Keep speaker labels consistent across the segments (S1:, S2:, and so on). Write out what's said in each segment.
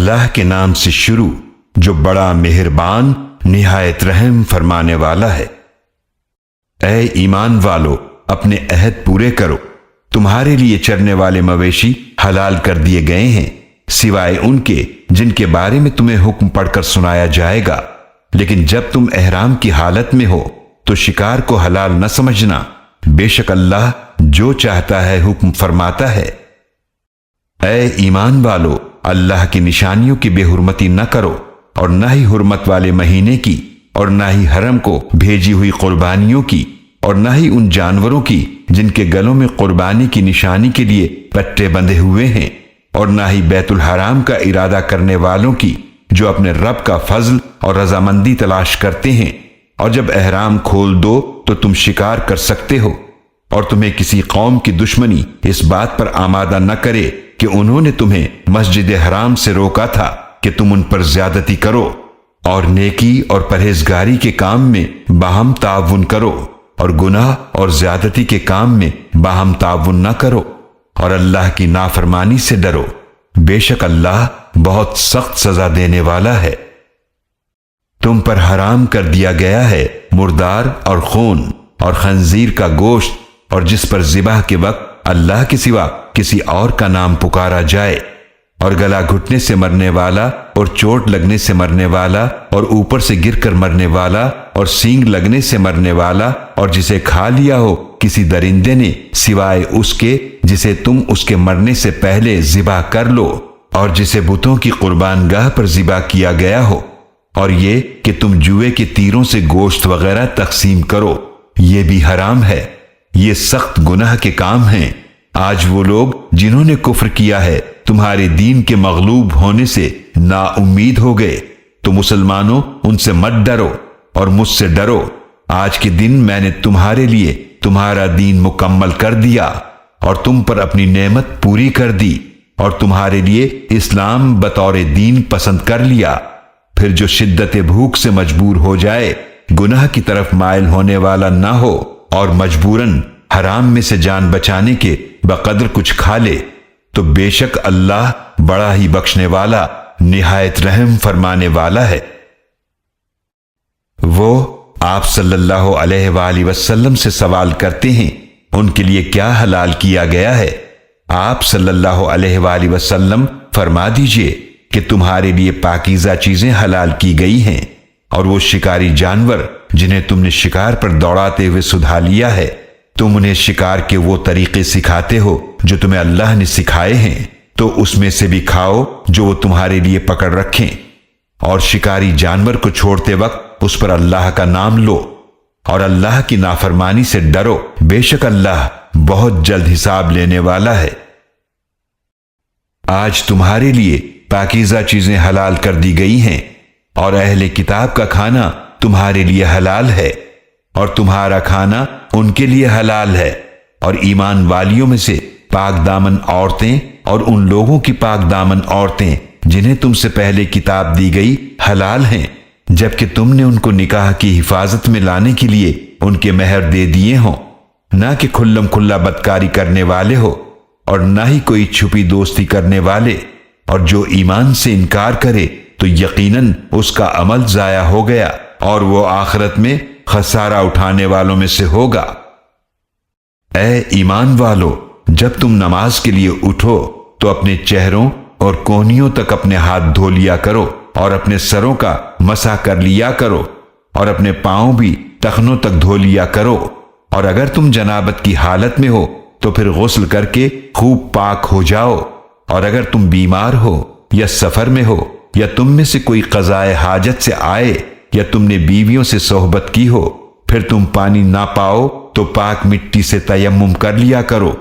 S1: اللہ کے نام سے شروع جو بڑا مہربان نہایت رحم فرمانے والا ہے۔ اے ایمان والو، اپنے عہد پورے کرو۔ تمہارے لیے چرنے والے مویشی حلال کر دیے گئے ہیں سوائے ان کے جن کے بارے میں تمہیں حکم پڑھ کر سنایا جائے گا، لیکن جب تم احرام کی حالت میں ہو تو شکار کو حلال نہ سمجھنا، بے شک اللہ جو چاہتا ہے حکم فرماتا ہے۔ اے ایمان والو، اللہ کی نشانیوں کی بے حرمتی نہ کرو، اور نہ ہی حرمت والے مہینے کی، اور نہ ہی حرم کو بھیجی ہوئی قربانیوں کی، اور نہ ہی ان جانوروں کی جن کے گلوں میں قربانی کی نشانی کے لیے پٹے بندھے ہوئے ہیں، اور نہ ہی بیت الحرام کا ارادہ کرنے والوں کی جو اپنے رب کا فضل اور رضامندی تلاش کرتے ہیں، اور جب احرام کھول دو تو تم شکار کر سکتے ہو، اور تمہیں کسی قوم کی دشمنی اس بات پر آمادہ نہ کرے کہ انہوں نے تمہیں مسجد حرام سے روکا تھا کہ تم ان پر زیادتی کرو، اور نیکی اور پرہیزگاری کے کام میں باہم تعاون کرو، اور گناہ اور زیادتی کے کام میں باہم تعاون نہ کرو، اور اللہ کی نافرمانی سے ڈرو، بے شک اللہ بہت سخت سزا دینے والا ہے۔ تم پر حرام کر دیا گیا ہے مردار اور خون اور خنزیر کا گوشت، اور جس پر ذبح کے وقت اللہ کے سوا کسی اور کا نام پکارا جائے، اور گلا گھٹنے سے مرنے والا، اور چوٹ لگنے سے مرنے والا، اور اوپر سے گر کر مرنے والا، اور سینگ لگنے سے مرنے والا، اور جسے کھا لیا ہو کسی درندے نے سوائے اس کے جسے تم اس کے مرنے سے پہلے ذبح کر لو، اور جسے بتوں کی قربان گاہ پر ذبح کیا گیا ہو، اور یہ کہ تم جوئے کے تیروں سے گوشت وغیرہ تقسیم کرو، یہ بھی حرام ہے۔ یہ سخت گناہ کے کام ہیں۔ آج وہ لوگ جنہوں نے کفر کیا ہے تمہارے دین کے مغلوب ہونے سے نا امید ہو گئے، تو مسلمانوں ان سے مت ڈرو اور مجھ سے ڈرو۔ آج کے دن میں نے تمہارے لیے تمہارا دین مکمل کر دیا، اور تم پر اپنی نعمت پوری کر دی، اور تمہارے لیے اسلام بطور دین پسند کر لیا۔ پھر جو شدت بھوک سے مجبور ہو جائے، گناہ کی طرف مائل ہونے والا نہ ہو، اور مجبوراً حرام میں سے جان بچانے کے بقدر کچھ کھا لے، تو بے شک اللہ بڑا ہی بخشنے والا نہایت رحم فرمانے والا ہے۔ وہ آپ صلی اللہ علیہ وآلہ وسلم سے سوال کرتے ہیں ان کے لیے کیا حلال کیا گیا ہے؟ آپ صلی اللہ علیہ وآلہ وسلم فرما دیجئے کہ تمہارے لیے پاکیزہ چیزیں حلال کی گئی ہیں، اور وہ شکاری جانور جنہیں تم نے شکار پر دوڑاتے ہوئے سدھا لیا ہے، تم انہیں شکار کے وہ طریقے سکھاتے ہو جو تمہیں اللہ نے سکھائے ہیں، تو اس میں سے بھی کھاؤ جو وہ تمہارے لیے پکڑ رکھیں، اور شکاری جانور کو چھوڑتے وقت اس پر اللہ کا نام لو، اور اللہ کی نافرمانی سے ڈرو، بے شک اللہ بہت جلد حساب لینے والا ہے۔ آج تمہارے لیے پاکیزہ چیزیں حلال کر دی گئی ہیں، اور اہل کتاب کا کھانا تمہارے لیے حلال ہے، اور تمہارا کھانا ان کے لیے حلال ہے، اور ایمان والیوں میں سے پاک دامن عورتیں اور ان لوگوں کی پاک دامن عورتیں جنہیں تم سے پہلے کتاب دی گئی حلال ہیں، جبکہ تم نے ان کو نکاح کی حفاظت میں لانے کے لیے ان کے مہر دے دیے ہوں، نہ کہ کھلم کھلا بدکاری کرنے والے ہو، اور نہ ہی کوئی چھپی دوستی کرنے والے، اور جو ایمان سے انکار کرے تو یقیناً اس کا عمل ضائع ہو گیا، اور وہ آخرت میں خسارہ اٹھانے والوں میں سے ہوگا۔ اے ایمان والو، جب تم نماز کے لیے اٹھو تو اپنے چہروں اور کونیوں تک اپنے ہاتھ دھو لیا کرو، اور اپنے سروں کا مسح کر لیا کرو، اور اپنے پاؤں بھی ٹخنوں تک دھو لیا کرو، اور اگر تم جنابت کی حالت میں ہو تو پھر غسل کر کے خوب پاک ہو جاؤ، اور اگر تم بیمار ہو یا سفر میں ہو، یا تم میں سے کوئی قضائے حاجت سے آئے، یا تم نے بیویوں سے صحبت کی ہو، پھر تم پانی نہ پاؤ تو پاک مٹی سے تیمم کر لیا کرو،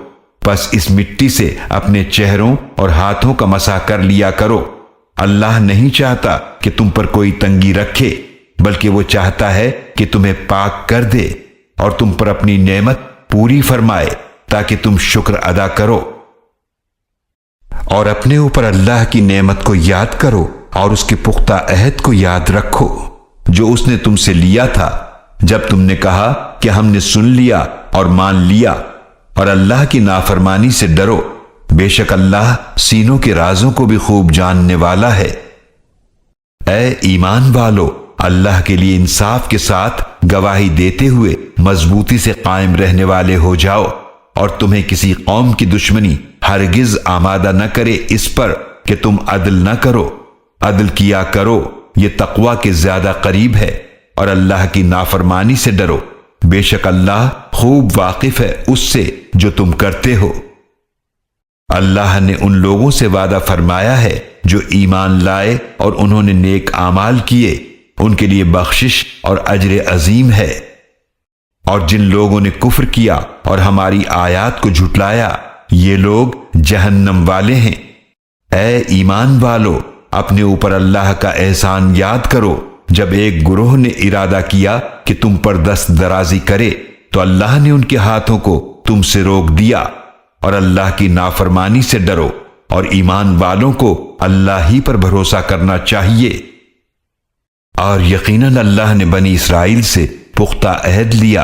S1: پس اس مٹی سے اپنے چہروں اور ہاتھوں کا مسح کر لیا کرو۔ اللہ نہیں چاہتا کہ تم پر کوئی تنگی رکھے، بلکہ وہ چاہتا ہے کہ تمہیں پاک کر دے، اور تم پر اپنی نعمت پوری فرمائے تاکہ تم شکر ادا کرو۔ اور اپنے اوپر اللہ کی نعمت کو یاد کرو، اور اس کے پختہ عہد کو یاد رکھو جو اس نے تم سے لیا تھا جب تم نے کہا کہ ہم نے سن لیا اور مان لیا، اور اللہ کی نافرمانی سے ڈرو، بے شک اللہ سینوں کے رازوں کو بھی خوب جاننے والا ہے۔ اے ایمان والو، اللہ کے لیے انصاف کے ساتھ گواہی دیتے ہوئے مضبوطی سے قائم رہنے والے ہو جاؤ، اور تمہیں کسی قوم کی دشمنی ہرگز آمادہ نہ کرے اس پر کہ تم عدل نہ کرو۔ عدل کیا کرو، یہ تقوی کے زیادہ قریب ہے، اور اللہ کی نافرمانی سے ڈرو، بے شک اللہ خوب واقف ہے اس سے جو تم کرتے ہو۔ اللہ نے ان لوگوں سے وعدہ فرمایا ہے جو ایمان لائے اور انہوں نے نیک اعمال کیے، ان کے لیے بخشش اور اجر عظیم ہے۔ اور جن لوگوں نے کفر کیا اور ہماری آیات کو جھٹلایا، یہ لوگ جہنم والے ہیں۔ اے ایمان والو، اپنے اوپر اللہ کا احسان یاد کرو، جب ایک گروہ نے ارادہ کیا کہ تم پر دست درازی کرے تو اللہ نے ان کے ہاتھوں کو تم سے روک دیا، اور اللہ کی نافرمانی سے ڈرو، اور ایمان والوں کو اللہ ہی پر بھروسہ کرنا چاہیے۔ اور یقیناً اللہ نے بنی اسرائیل سے پختہ عہد لیا،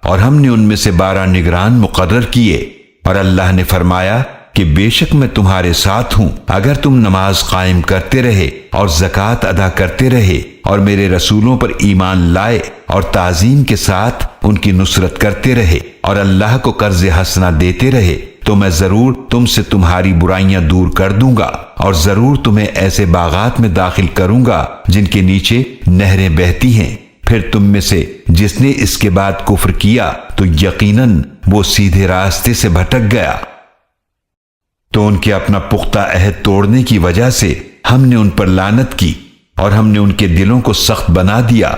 S1: اور ہم نے ان میں سے 12 نگران مقرر کیے، اور اللہ نے فرمایا کہ بے شک میں تمہارے ساتھ ہوں، اگر تم نماز قائم کرتے رہے اور زکوٰۃ ادا کرتے رہے اور میرے رسولوں پر ایمان لائے اور تعظیم کے ساتھ ان کی نصرت کرتے رہے اور اللہ کو قرض حسنہ دیتے رہے، تو میں ضرور تم سے تمہاری برائیاں دور کر دوں گا، اور ضرور تمہیں ایسے باغات میں داخل کروں گا جن کے نیچے نہریں بہتی ہیں۔ پھر تم میں سے جس نے اس کے بعد کفر کیا تو یقیناً وہ سیدھے راستے سے بھٹک گیا۔ تو ان کے اپنا پختہ عہد توڑنے کی وجہ سے ہم نے ان پر لعنت کی، اور ہم نے ان کے دلوں کو سخت بنا دیا۔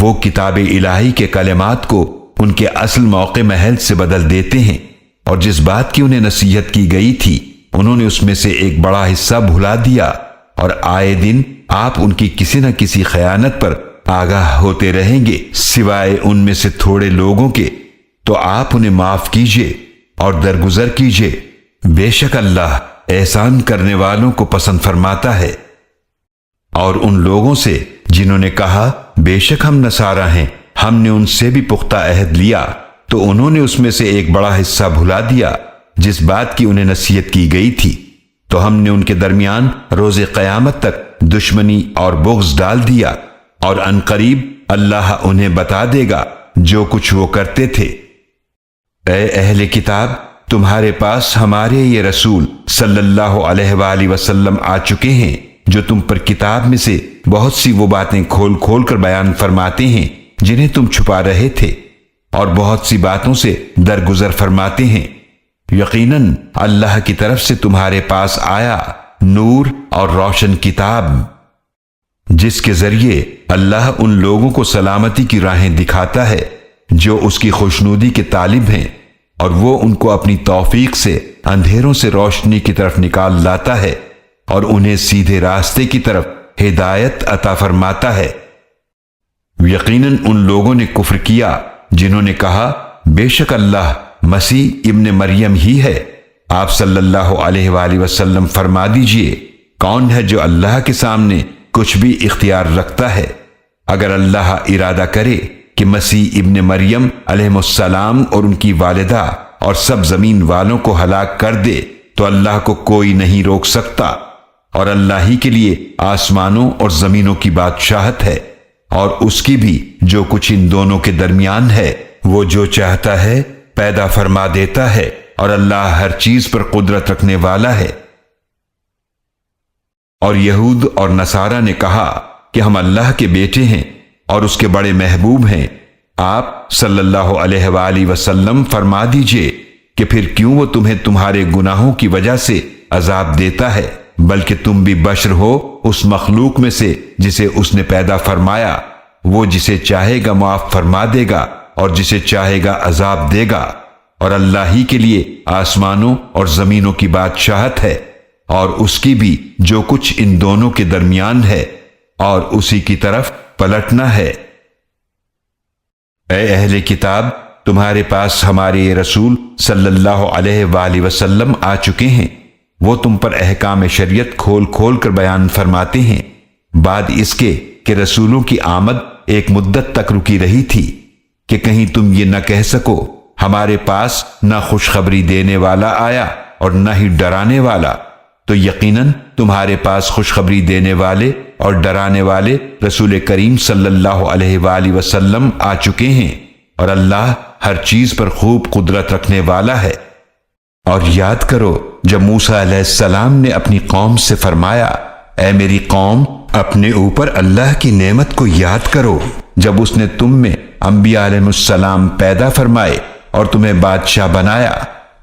S1: وہ کتاب الہی کے کلمات کو ان کے اصل موقع محل سے بدل دیتے ہیں، اور جس بات کی انہیں نصیحت کی گئی تھی انہوں نے اس میں سے ایک بڑا حصہ بھلا دیا، اور آئے دن آپ ان کی کسی نہ کسی خیانت پر آگاہ ہوتے رہیں گے، سوائے ان میں سے تھوڑے لوگوں کے۔ تو آپ انہیں معاف کیجئے اور درگزر کیجئے، بے شک اللہ احسان کرنے والوں کو پسند فرماتا ہے۔ اور ان لوگوں سے جنہوں نے کہا بے شک ہم نصارہ ہیں، ہم نے ان سے بھی پختہ عہد لیا، تو انہوں نے اس میں سے ایک بڑا حصہ بھلا دیا جس بات کی انہیں نصیحت کی گئی تھی، تو ہم نے ان کے درمیان روز قیامت تک دشمنی اور بغض ڈال دیا، اور ان قریب اللہ انہیں بتا دے گا جو کچھ وہ کرتے تھے۔ اے اہل کتاب، تمہارے پاس ہمارے یہ رسول صلی اللہ علیہ وآلہ وسلم آ چکے ہیں جو تم پر کتاب میں سے بہت سی وہ باتیں کھول کھول کر بیان فرماتے ہیں جنہیں تم چھپا رہے تھے، اور بہت سی باتوں سے درگزر فرماتے ہیں۔ یقیناً اللہ کی طرف سے تمہارے پاس آیا نور اور روشن کتاب، جس کے ذریعے اللہ ان لوگوں کو سلامتی کی راہیں دکھاتا ہے جو اس کی خوشنودی کے طالب ہیں، اور وہ ان کو اپنی توفیق سے اندھیروں سے روشنی کی طرف نکال لاتا ہے، اور انہیں سیدھے راستے کی طرف ہدایت عطا فرماتا ہے۔ یقیناً ان لوگوں نے کفر کیا جنہوں نے کہا بے شک اللہ مسیح ابن مریم ہی ہے۔ آپ صلی اللہ علیہ وآلہ وسلم فرما دیجئے، کون ہے جو اللہ کے سامنے کچھ بھی اختیار رکھتا ہے؟ اگر اللہ ارادہ کرے کہ مسیح ابن مریم علیہ السلام اور ان کی والدہ اور سب زمین والوں کو ہلاک کر دے تو اللہ کو کوئی نہیں روک سکتا، اور اللہ ہی کے لیے آسمانوں اور زمینوں کی بادشاہت ہے، اور اس کی بھی جو کچھ ان دونوں کے درمیان ہے۔ وہ جو چاہتا ہے پیدا فرما دیتا ہے، اور اللہ ہر چیز پر قدرت رکھنے والا ہے۔ اور یہود اور نصارہ نے کہا کہ ہم اللہ کے بیٹے ہیں اور اس کے بڑے محبوب ہیں۔ آپ صلی اللہ علیہ وآلہ وسلم فرما دیجئے کہ پھر کیوں وہ تمہیں تمہارے گناہوں کی وجہ سے عذاب دیتا ہے، بلکہ تم بھی بشر ہو اس مخلوق میں سے جسے اس نے پیدا فرمایا۔ وہ جسے چاہے گا معاف فرما دے گا اور جسے چاہے گا عذاب دے گا، اور اللہ ہی کے لیے آسمانوں اور زمینوں کی بادشاہت ہے، اور اس کی بھی جو کچھ ان دونوں کے درمیان ہے، اور اسی کی طرف پلٹنا ہے۔ اے اہل کتاب، تمہارے پاس ہمارے رسول صلی اللہ علیہ وآلہ وسلم آ چکے ہیں، وہ تم پر احکام شریعت کھول کھول کر بیان فرماتے ہیں، بعد اس کے کہ رسولوں کی آمد ایک مدت تک رکی رہی تھی کہ کہیں تم یہ نہ کہہ سکو ہمارے پاس نہ خوشخبری دینے والا آیا اور نہ ہی ڈرانے والا، تو یقیناً تمہارے پاس خوشخبری دینے والے اور ڈرانے والے رسول کریم صلی اللہ علیہ وآلہ وسلم آ چکے ہیں، اور اللہ ہر چیز پر خوب قدرت رکھنے والا ہے۔ اور یاد کرو جب موسیٰ علیہ السلام نے اپنی قوم سے فرمایا، اے میری قوم، اپنے اوپر اللہ کی نعمت کو یاد کرو جب اس نے تم میں انبیاء علیہ السلام پیدا فرمائے اور تمہیں بادشاہ بنایا،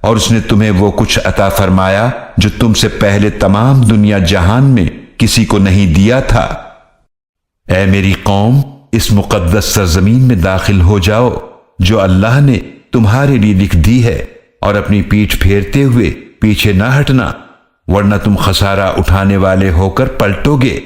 S1: اور اس نے تمہیں وہ کچھ عطا فرمایا جو تم سے پہلے تمام دنیا جہان میں کسی کو نہیں دیا تھا۔ اے میری قوم، اس مقدس سرزمین میں داخل ہو جاؤ جو اللہ نے تمہارے لیے لکھ دی ہے، اور اپنی پیٹھ پھیرتے ہوئے پیچھے نہ ہٹنا، ورنہ تم خسارہ اٹھانے والے ہو کر پلٹو گے۔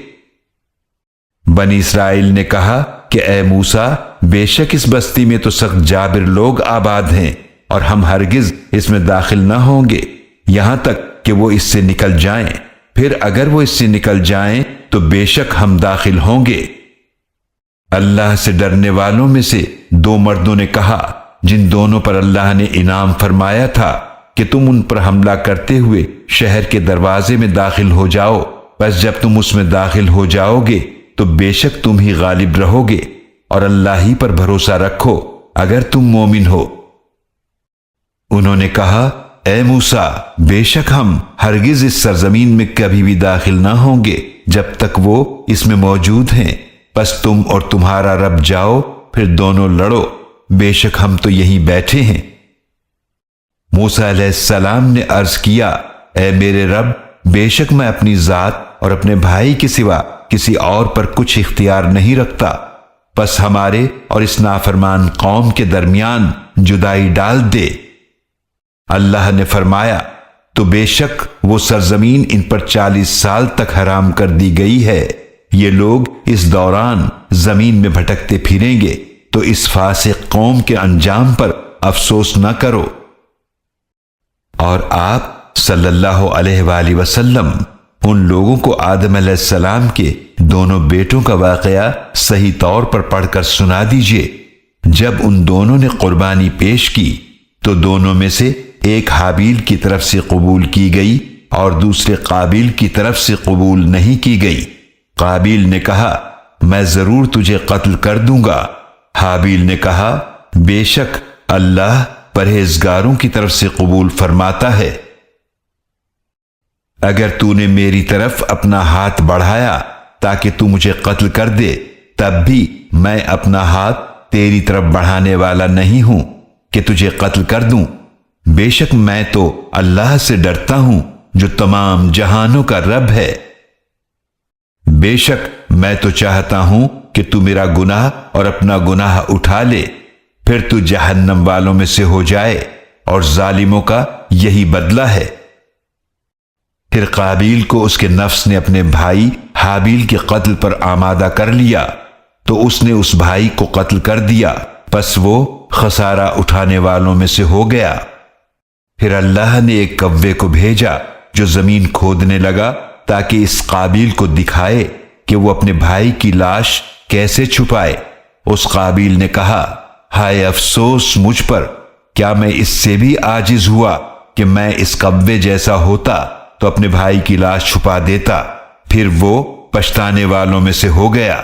S1: بنی اسرائیل نے کہا کہ اے موسیٰ، بے شک اس بستی میں تو سخت جابر لوگ آباد ہیں، اور ہم ہرگز اس میں داخل نہ ہوں گے یہاں تک کہ وہ اس سے نکل جائیں، پھر اگر وہ اس سے نکل جائیں تو بے شک ہم داخل ہوں گے۔ اللہ سے ڈرنے والوں میں سے دو مردوں نے کہا، جن دونوں پر اللہ نے انعام فرمایا تھا کہ تم ان پر حملہ کرتے ہوئے شہر کے دروازے میں داخل ہو جاؤ، بس جب تم اس میں داخل ہو جاؤ گے تو بے شک تم ہی غالب رہو گے، اور اللہ ہی پر بھروسہ رکھو اگر تم مومن ہو۔ انہوں نے کہا، اے موسیٰ، بے شک ہم ہرگز اس سرزمین میں کبھی بھی داخل نہ ہوں گے جب تک وہ اس میں موجود ہیں، بس تم اور تمہارا رب جاؤ، پھر دونوں لڑو، بے شک ہم تو یہیں بیٹھے ہیں۔ موسیٰ علیہ السلام نے عرض کیا، اے میرے رب، بے شک میں اپنی ذات اور اپنے بھائی کے سوا کسی اور پر کچھ اختیار نہیں رکھتا، بس ہمارے اور اس نافرمان قوم کے درمیان جدائی ڈال دے۔ اللہ نے فرمایا، تو بے شک وہ سرزمین ان پر 40 سال تک حرام کر دی گئی ہے، یہ لوگ اس دوران زمین میں بھٹکتے پھریں گے، تو اس فاسق قوم کے انجام پر افسوس نہ کرو۔ اور آپ صلی اللہ علیہ وآلہ وسلم ان لوگوں کو آدم علیہ السلام کے دونوں بیٹوں کا واقعہ صحیح طور پر پڑھ کر سنا دیجئے۔ جب ان دونوں نے قربانی پیش کی تو دونوں میں سے ایک حابیل کی طرف سے قبول کی گئی اور دوسرے قابیل کی طرف سے قبول نہیں کی گئی۔ قابیل نے کہا، میں ضرور تجھے قتل کر دوں گا۔ حابیل نے کہا، بے شک اللہ پرہیزگاروں کی طرف سے قبول فرماتا ہے۔ اگر تو نے میری طرف اپنا ہاتھ بڑھایا تاکہ تو مجھے قتل کر دے، تب بھی میں اپنا ہاتھ تیری طرف بڑھانے والا نہیں ہوں کہ تجھے قتل کر دوں۔ بے شک میں تو اللہ سے ڈرتا ہوں جو تمام جہانوں کا رب ہے۔ بے شک میں تو چاہتا ہوں کہ تو میرا گناہ اور اپنا گناہ اٹھا لے، پھر تو جہنم والوں میں سے ہو جائے، اور ظالموں کا یہی بدلہ ہے۔ پھر قابیل کو اس کے نفس نے اپنے بھائی حابیل کے قتل پر آمادہ کر لیا، تو اس نے اس بھائی کو قتل کر دیا، پس وہ خسارہ اٹھانے والوں میں سے ہو گیا۔ پھر اللہ نے ایک کوے کو بھیجا جو زمین کھودنے لگا تاکہ اس قابیل کو دکھائے کہ وہ اپنے بھائی کی لاش کیسے چھپائے۔ اس قابیل نے کہا، ہائے افسوس مجھ پر، کیا میں اس سے بھی عاجز ہوا کہ میں اس کوے جیسا ہوتا تو اپنے بھائی کی لاش چھپا دیتا۔ پھر وہ پچھتانے والوں میں سے ہو گیا۔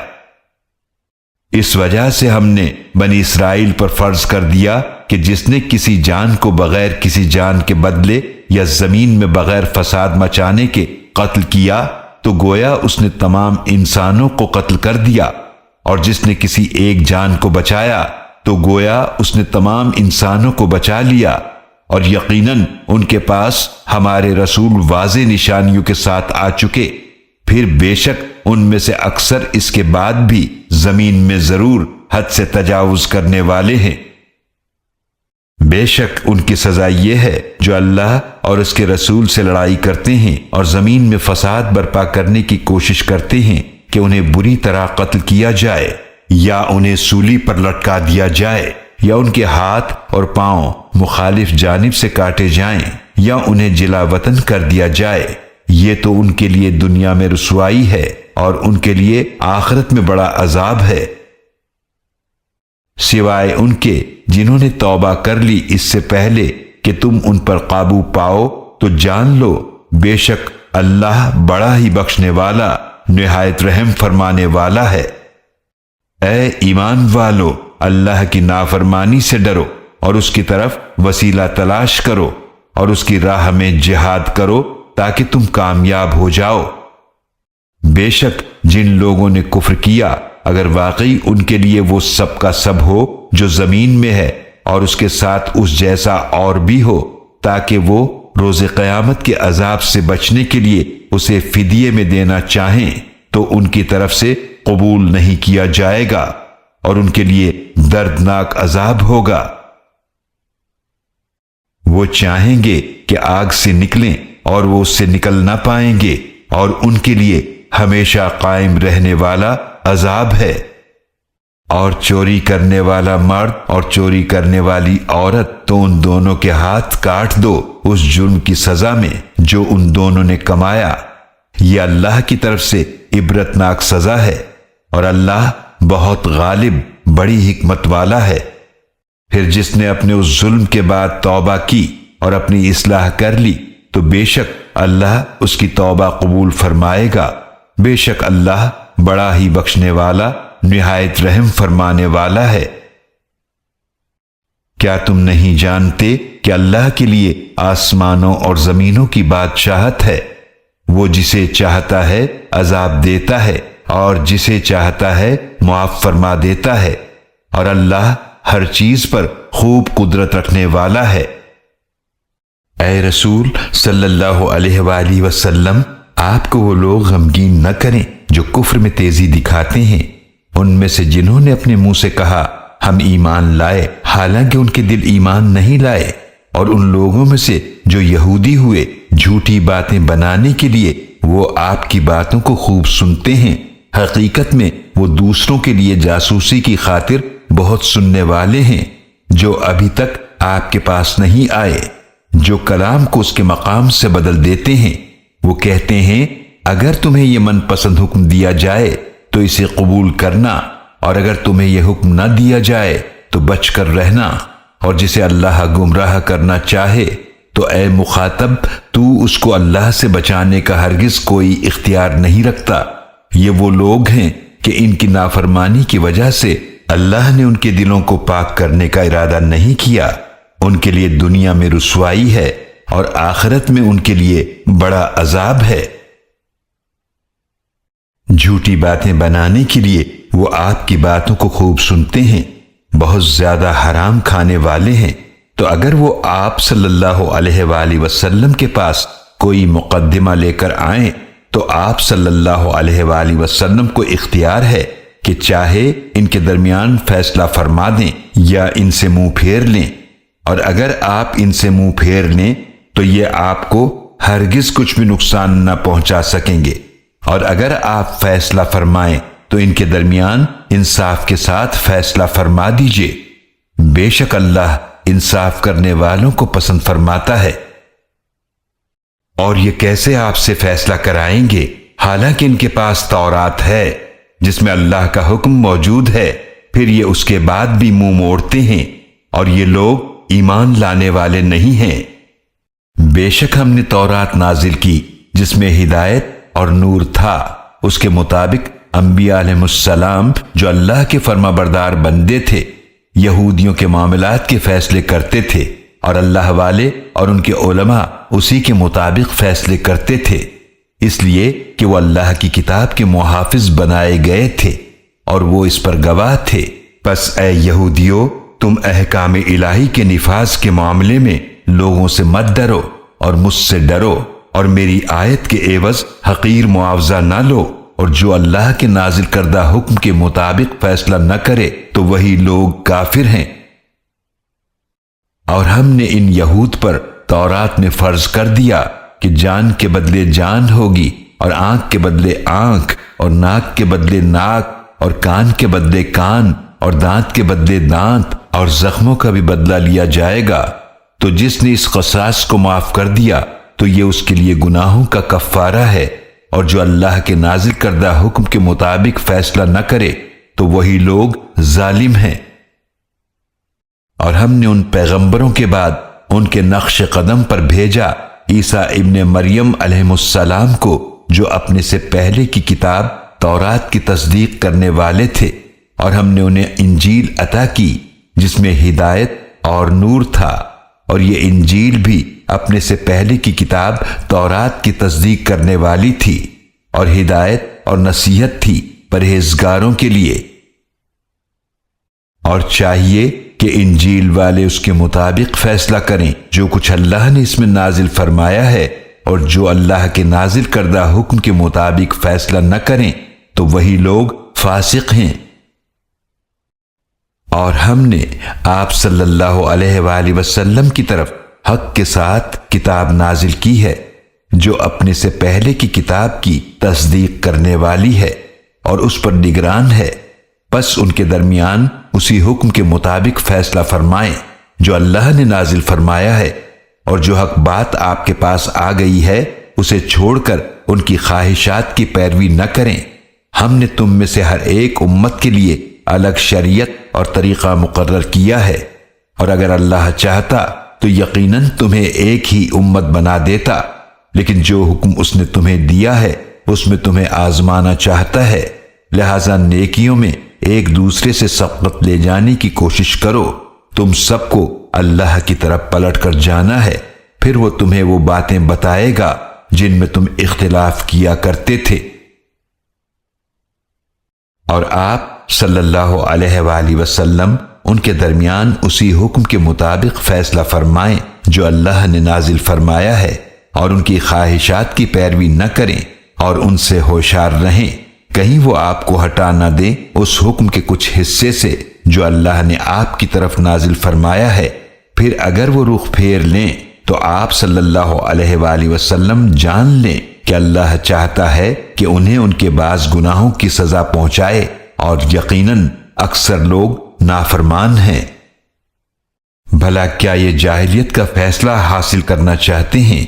S1: اس وجہ سے ہم نے بنی اسرائیل پر فرض کر دیا کہ جس نے کسی جان کو بغیر کسی جان کے بدلے یا زمین میں بغیر فساد مچانے کے قتل کیا تو گویا اس نے تمام انسانوں کو قتل کر دیا، اور جس نے کسی ایک جان کو بچایا تو گویا اس نے تمام انسانوں کو بچا لیا۔ اور یقیناً ان کے پاس ہمارے رسول واضح نشانیوں کے ساتھ آ چکے، پھر بے شک ان میں سے اکثر اس کے بعد بھی زمین میں ضرور حد سے تجاوز کرنے والے ہیں۔ بے شک ان کی سزا یہ ہے جو اللہ اور اس کے رسول سے لڑائی کرتے ہیں اور زمین میں فساد برپا کرنے کی کوشش کرتے ہیں کہ انہیں بری طرح قتل کیا جائے، یا انہیں سولی پر لٹکا دیا جائے، یا ان کے ہاتھ اور پاؤں مخالف جانب سے کاٹے جائیں، یا انہیں جلا وطن کر دیا جائے۔ یہ تو ان کے لیے دنیا میں رسوائی ہے اور ان کے لیے آخرت میں بڑا عذاب ہے، سوائے ان کے جنہوں نے توبہ کر لی اس سے پہلے کہ تم ان پر قابو پاؤ تو جان لو بے شک اللہ بڑا ہی بخشنے والا نہایت رحم فرمانے والا ہے۔ اے ایمان والو، اللہ کی نافرمانی سے ڈرو اور اس کی طرف وسیلہ تلاش کرو اور اس کی راہ میں جہاد کرو تاکہ تم کامیاب ہو جاؤ۔ بے شک جن لوگوں نے کفر کیا، اگر واقعی ان کے لیے وہ سب کا سب ہو جو زمین میں ہے اور اس کے ساتھ اس جیسا اور بھی ہو، تاکہ وہ روز قیامت کے عذاب سے بچنے کے لیے اسے فدیے میں دینا چاہیں تو ان کی طرف سے قبول نہیں کیا جائے گا اور ان کے لیے دردناک عذاب ہوگا۔ وہ چاہیں گے کہ آگ سے نکلیں اور وہ اس سے نکل نہ پائیں گے اور ان کے لیے ہمیشہ قائم رہنے والا عذاب ہے۔ اور چوری کرنے والا مرد اور چوری کرنے والی عورت تو ان دونوں کے ہاتھ کاٹ دو اس جرم کی سزا میں جو ان دونوں نے کمایا، یہ اللہ کی طرف سے عبرتناک سزا ہے اور اللہ بہت غالب بڑی حکمت والا ہے۔ پھر جس نے اپنے اس ظلم کے بعد توبہ کی اور اپنی اصلاح کر لی تو بے شک اللہ اس کی توبہ قبول فرمائے گا۔ بے شک اللہ بڑا ہی بخشنے والا نہایت رحم فرمانے والا ہے۔ کیا تم نہیں جانتے کہ اللہ کے لیے آسمانوں اور زمینوں کی بادشاہت ہے؟ وہ جسے چاہتا ہے عذاب دیتا ہے اور جسے چاہتا ہے معاف فرما دیتا ہے، اور اللہ ہر چیز پر خوب قدرت رکھنے والا ہے۔ اے رسول صلی اللہ علیہ وآلہ وسلم، آپ کو وہ لوگ غمگین نہ کریں جو کفر میں تیزی دکھاتے ہیں، ان میں سے جنہوں نے اپنے منہ سے کہا ہم ایمان لائے حالانکہ ان کے دل ایمان نہیں لائے، اور ان لوگوں میں سے جو یہودی ہوئے جھوٹی باتیں بنانے کے لیے وہ آپ کی باتوں کو خوب سنتے ہیں، حقیقت میں وہ دوسروں کے لیے جاسوسی کی خاطر بہت سننے والے ہیں جو ابھی تک آپ کے پاس نہیں آئے، جو کلام کو اس کے مقام سے بدل دیتے ہیں۔ وہ کہتے ہیں اگر تمہیں یہ من پسند حکم دیا جائے تو اسے قبول کرنا، اور اگر تمہیں یہ حکم نہ دیا جائے تو بچ کر رہنا، اور جسے اللہ گمراہ کرنا چاہے تو اے مخاطب تو اس کو اللہ سے بچانے کا ہرگز کوئی اختیار نہیں رکھتا۔ یہ وہ لوگ ہیں کہ ان کی نافرمانی کی وجہ سے اللہ نے ان کے دلوں کو پاک کرنے کا ارادہ نہیں کیا، ان کے لیے دنیا میں رسوائی ہے اور آخرت میں ان کے لیے بڑا عذاب ہے۔ جھوٹی باتیں بنانے کے لیے وہ آپ کی باتوں کو خوب سنتے ہیں، بہت زیادہ حرام کھانے والے ہیں، تو اگر وہ آپ صلی اللہ علیہ وآلہ وسلم کے پاس کوئی مقدمہ لے کر آئیں تو آپ صلی اللہ علیہ وآلہ وسلم کو اختیار ہے کہ چاہے ان کے درمیان فیصلہ فرما دیں یا ان سے منہ پھیر لیں، اور اگر آپ ان سے منہ پھیر لیں تو یہ آپ کو ہرگز کچھ بھی نقصان نہ پہنچا سکیں گے، اور اگر آپ فیصلہ فرمائیں تو ان کے درمیان انصاف کے ساتھ فیصلہ فرما دیجئے، بے شک اللہ انصاف کرنے والوں کو پسند فرماتا ہے۔ اور یہ کیسے آپ سے فیصلہ کرائیں گے حالانکہ ان کے پاس تورات ہے جس میں اللہ کا حکم موجود ہے، پھر یہ اس کے بعد بھی منہ موڑتے ہیں، اور یہ لوگ ایمان لانے والے نہیں ہیں۔ بے شک ہم نے تورات نازل کی جس میں ہدایت اور نور تھا، اس کے مطابق انبیاء علیہ السلام جو اللہ کے فرما بردار بندے تھے یہودیوں کے معاملات کے فیصلے کرتے تھے، اور اللہ والے اور ان کے علماء اسی کے مطابق فیصلے کرتے تھے، اس لیے کہ وہ اللہ کی کتاب کے محافظ بنائے گئے تھے اور وہ اس پر گواہ تھے۔ پس اے یہودیو، تم احکام الہی کے نفاذ کے معاملے میں لوگوں سے مت ڈرو اور مجھ سے ڈرو، اور میری آیت کے عوض حقیر معاوضہ نہ لو، اور جو اللہ کے نازل کردہ حکم کے مطابق فیصلہ نہ کرے تو وہی لوگ کافر ہیں۔ اور ہم نے ان یہود پر تورات میں فرض کر دیا کہ جان کے بدلے جان ہوگی، اور آنکھ کے بدلے آنکھ، اور ناک کے بدلے ناک، اور کان کے بدلے کان، اور دانت کے بدلے دانت، اور زخموں کا بھی بدلہ لیا جائے گا۔ تو جس نے اس قصاص کو معاف کر دیا تو یہ اس کے لیے گناہوں کا کفارہ ہے، اور جو اللہ کے نازل کردہ حکم کے مطابق فیصلہ نہ کرے تو وہی لوگ ظالم ہیں۔ اور ہم نے ان پیغمبروں کے بعد ان کے نقش قدم پر بھیجا عیسیٰ ابن مریم علیہ السلام کو، جو اپنے سے پہلے کی کتاب تورات کی تصدیق کرنے والے تھے، اور ہم نے انہیں انجیل عطا کی جس میں ہدایت اور نور تھا، اور یہ انجیل بھی اپنے سے پہلے کی کتاب تورات کی تصدیق کرنے والی تھی، اور ہدایت اور نصیحت تھی پرہیزگاروں کے لیے۔ اور چاہیے کہ انجیل والے اس کے مطابق فیصلہ کریں، جو کچھ اللہ نے اس میں نازل فرمایا ہے، اور جو اللہ کے نازل کردہ حکم کے مطابق فیصلہ نہ کریں تو وہی لوگ فاسق ہیں۔ اور ہم نے آپ صلی اللہ علیہ وآلہ وسلم کی طرف حق کے ساتھ کتاب نازل کی ہے، جو اپنے سے پہلے کی کتاب کی تصدیق کرنے والی ہے اور اس پر نگران ہے، پس ان کے درمیان اسی حکم کے مطابق فیصلہ فرمائیں جو اللہ نے نازل فرمایا ہے، اور جو حق بات آپ کے پاس آ گئی ہے اسے چھوڑ کر ان کی خواہشات کی پیروی نہ کریں۔ ہم نے تم میں سے ہر ایک امت کے لیے الگ شریعت اور طریقہ مقرر کیا ہے، اور اگر اللہ چاہتا تو یقیناً تمہیں ایک ہی امت بنا دیتا، لیکن جو حکم اس نے تمہیں دیا ہے اس میں تمہیں آزمانا چاہتا ہے، لہذا نیکیوں میں ایک دوسرے سے سبقت لے جانے کی کوشش کرو۔ تم سب کو اللہ کی طرف پلٹ کر جانا ہے، پھر وہ تمہیں وہ باتیں بتائے گا جن میں تم اختلاف کیا کرتے تھے۔ اور آپ صلی اللہ علیہ وآلہ وسلم ان کے درمیان اسی حکم کے مطابق فیصلہ فرمائیں جو اللہ نے نازل فرمایا ہے، اور ان کی خواہشات کی پیروی نہ کریں، اور ان سے ہوشیار رہیں، کہیں وہ آپ کو ہٹا نہ دیں اس حکم کے کچھ حصے سے جو اللہ نے آپ کی طرف نازل فرمایا ہے۔ پھر اگر وہ رخ پھیر لیں تو آپ صلی اللہ علیہ وآلہ وسلم جان لیں کہ اللہ چاہتا ہے کہ انہیں ان کے بعض گناہوں کی سزا پہنچائے، اور یقیناً اکثر لوگ نافرمان ہیں۔ بھلا کیا یہ جاہلیت کا فیصلہ حاصل کرنا چاہتے ہیں؟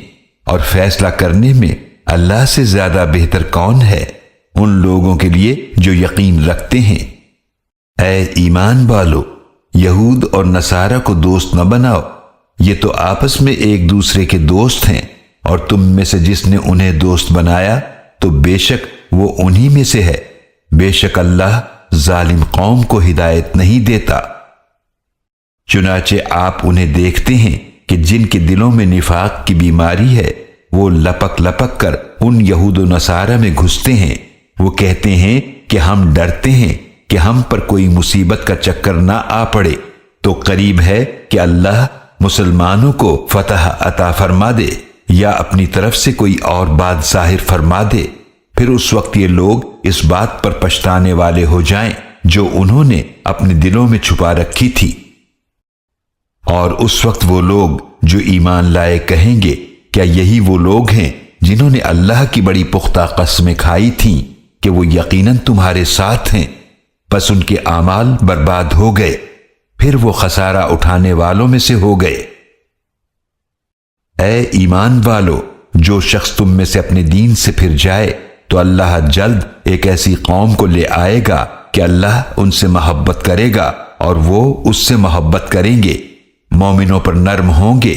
S1: اور فیصلہ کرنے میں اللہ سے زیادہ بہتر کون ہے؟ ان لوگوں کے لیے جو یقین رکھتے ہیں۔ اے ایمان والو، یہود اور نصارہ کو دوست نہ بناؤ، یہ تو آپس میں ایک دوسرے کے دوست ہیں، اور تم میں سے جس نے انہیں دوست بنایا تو بے شک وہ انہی میں سے ہے، بے شک اللہ ظالم قوم کو ہدایت نہیں دیتا۔ چنانچہ آپ انہیں دیکھتے ہیں کہ جن کے دلوں میں نفاق کی بیماری ہے وہ لپک لپک کر ان یہود و نصارہ میں گھستے ہیں، وہ کہتے ہیں کہ ہم ڈرتے ہیں کہ ہم پر کوئی مصیبت کا چکر نہ آ پڑے، تو قریب ہے کہ اللہ مسلمانوں کو فتح عطا فرما دے یا اپنی طرف سے کوئی اور بات ظاہر فرما دے، پھر اس وقت یہ لوگ اس بات پر پچھتانے والے ہو جائیں جو انہوں نے اپنے دلوں میں چھپا رکھی تھی۔ اور اس وقت وہ لوگ جو ایمان لائے کہیں گے، کیا یہی وہ لوگ ہیں جنہوں نے اللہ کی بڑی پختہ قسمیں کھائی تھیں کہ وہ یقیناً تمہارے ساتھ ہیں، پس ان کے اعمال برباد ہو گئے، پھر وہ خسارہ اٹھانے والوں میں سے ہو گئے۔ اے ایمان والو، جو شخص تم میں سے اپنے دین سے پھر جائے تو اللہ جلد ایک ایسی قوم کو لے آئے گا کہ اللہ ان سے محبت کرے گا اور وہ اس سے محبت کریں گے، مومنوں پر نرم ہوں گے،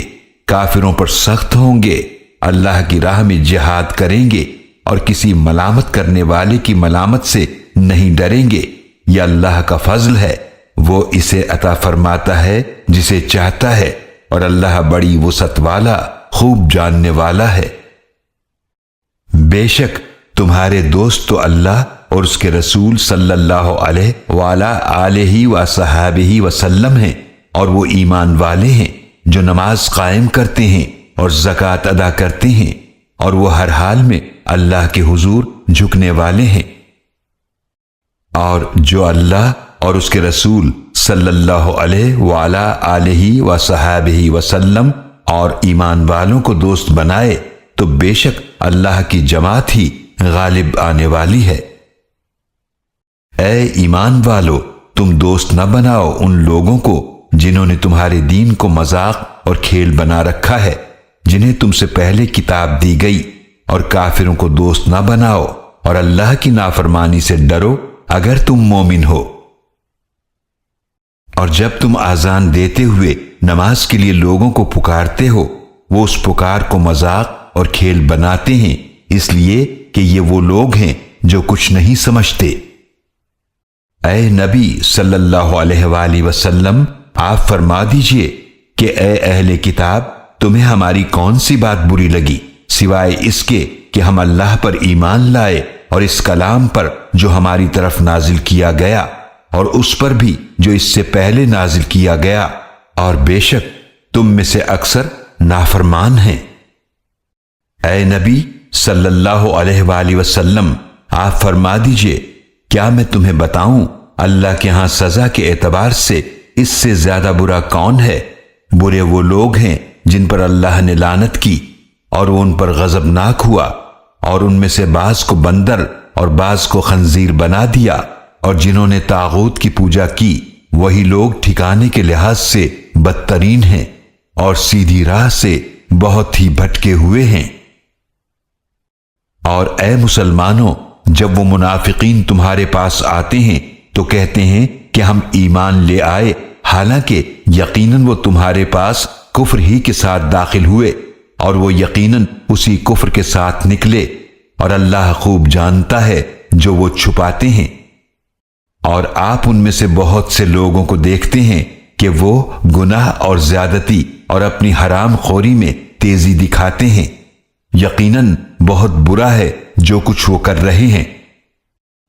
S1: کافروں پر سخت ہوں گے، اللہ کی راہ میں جہاد کریں گے اور کسی ملامت کرنے والے کی ملامت سے نہیں ڈریں گے۔ یہ اللہ کا فضل ہے، وہ اسے عطا فرماتا ہے جسے چاہتا ہے، اور اللہ بڑی وسعت والا، خوب جاننے والا ہے۔ بے شک تمہارے دوست تو اللہ اور اس کے رسول صلی اللہ علیہ وآلہ آلہ وصحبہ وسلم ہیں، اور وہ ایمان والے ہیں جو نماز قائم کرتے ہیں اور زکوٰۃ ادا کرتے ہیں، اور وہ ہر حال میں اللہ کے حضور جھکنے والے ہیں۔ اور جو اللہ اور اس کے رسول صلی اللہ علیہ وآلہ آلہ وصحبہ وسلم اور ایمان والوں کو دوست بنائے تو بے شک اللہ کی جماعت ہی غالب آنے والی ہے۔ اے ایمان والو، تم دوست نہ بناؤ ان لوگوں کو جنہوں نے تمہارے دین کو مذاق اور کھیل بنا رکھا ہے، جنہیں تم سے پہلے کتاب دی گئی، اور کافروں کو دوست نہ بناؤ، اور اللہ کی نافرمانی سے ڈرو اگر تم مومن ہو۔ اور جب تم اذان دیتے ہوئے نماز کے لیے لوگوں کو پکارتے ہو وہ اس پکار کو مذاق اور کھیل بناتے ہیں، اس لیے کہ یہ وہ لوگ ہیں جو کچھ نہیں سمجھتے۔ اے نبی صلی اللہ علیہ وآلہ وسلم، آپ فرما دیجئے کہ اے اہل کتاب، تمہیں ہماری کون سی بات بری لگی سوائے اس کے کہ ہم اللہ پر ایمان لائے اور اس کلام پر جو ہماری طرف نازل کیا گیا اور اس پر بھی جو اس سے پہلے نازل کیا گیا، اور بے شک تم میں سے اکثر نافرمان ہیں۔ اے نبی صلی اللہ علیہ وآلہ وسلم، آپ فرما دیجئے کیا میں تمہیں بتاؤں اللہ کے ہاں سزا کے اعتبار سے اس سے زیادہ برا کون ہے؟ برے وہ لوگ ہیں جن پر اللہ نے لعنت کی اور وہ ان پر غضبناک ہوا، اور ان میں سے بعض کو بندر اور بعض کو خنزیر بنا دیا، اور جنہوں نے طاغوت کی پوجا کی وہی لوگ ٹھکانے کے لحاظ سے بدترین ہیں اور سیدھی راہ سے بہت ہی بھٹکے ہوئے ہیں۔ اور اے مسلمانوں، جب وہ منافقین تمہارے پاس آتے ہیں تو کہتے ہیں کہ ہم ایمان لے آئے، حالانکہ یقیناً وہ تمہارے پاس کفر ہی کے ساتھ داخل ہوئے اور وہ یقیناً اسی کفر کے ساتھ نکلے، اور اللہ خوب جانتا ہے جو وہ چھپاتے ہیں۔ اور آپ ان میں سے بہت سے لوگوں کو دیکھتے ہیں کہ وہ گناہ اور زیادتی اور اپنی حرام خوری میں تیزی دکھاتے ہیں، یقیناً بہت برا ہے جو کچھ وہ کر رہے ہیں۔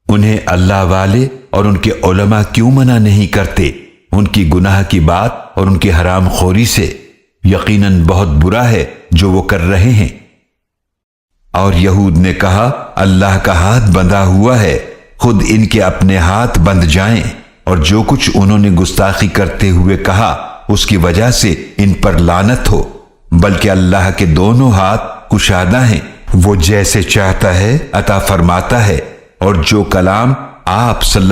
S1: انہیں اللہ والے اور ان کے علماء کیوں منع نہیں کرتے ان کی گناہ کی بات اور ان کی حرام خوری سے؟ یقیناً بہت برا ہے جو وہ کر رہے ہیں۔ اور یہود نے کہا اللہ کا ہاتھ بندھا ہوا ہے، خود ان کے اپنے ہاتھ بندھ جائیں، اور جو کچھ انہوں نے گستاخی کرتے ہوئے کہا اس کی وجہ سے ان پر لعنت ہو، بلکہ اللہ کے دونوں ہاتھ کشادہ ہیں، وہ جیسے چاہتا ہے عطا فرماتا ہے، اور جو کلام آپ صلی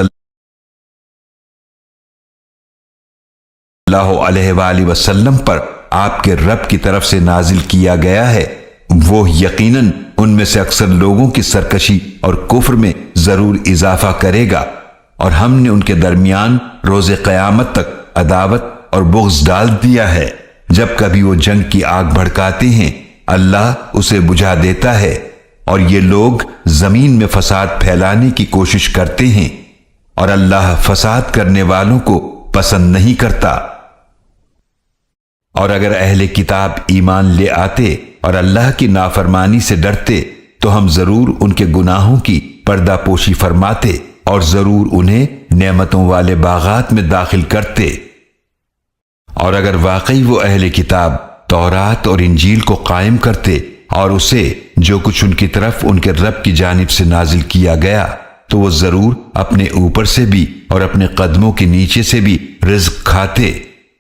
S1: اللہ علیہ وآلہ وسلم پر آپ کے رب کی طرف سے نازل کیا گیا ہے وہ یقیناً ان میں سے اکثر لوگوں کی سرکشی اور کفر میں ضرور اضافہ کرے گا، اور ہم نے ان کے درمیان روز قیامت تک عداوت اور بغض ڈال دیا ہے۔ جب کبھی وہ جنگ کی آگ بھڑکاتے ہیں اللہ اسے بجھا دیتا ہے، اور یہ لوگ زمین میں فساد پھیلانے کی کوشش کرتے ہیں، اور اللہ فساد کرنے والوں کو پسند نہیں کرتا۔ اور اگر اہل کتاب ایمان لے آتے اور اللہ کی نافرمانی سے ڈرتے تو ہم ضرور ان کے گناہوں کی پردہ پوشی فرماتے اور ضرور انہیں نعمتوں والے باغات میں داخل کرتے۔ اور اگر واقعی وہ اہل کتاب تورات اور انجیل کو قائم کرتے اور اسے جو کچھ ان کی طرف ان کے رب کی جانب سے نازل کیا گیا تو وہ ضرور اپنے اوپر سے بھی اور اپنے قدموں کے نیچے سے بھی رزق کھاتے۔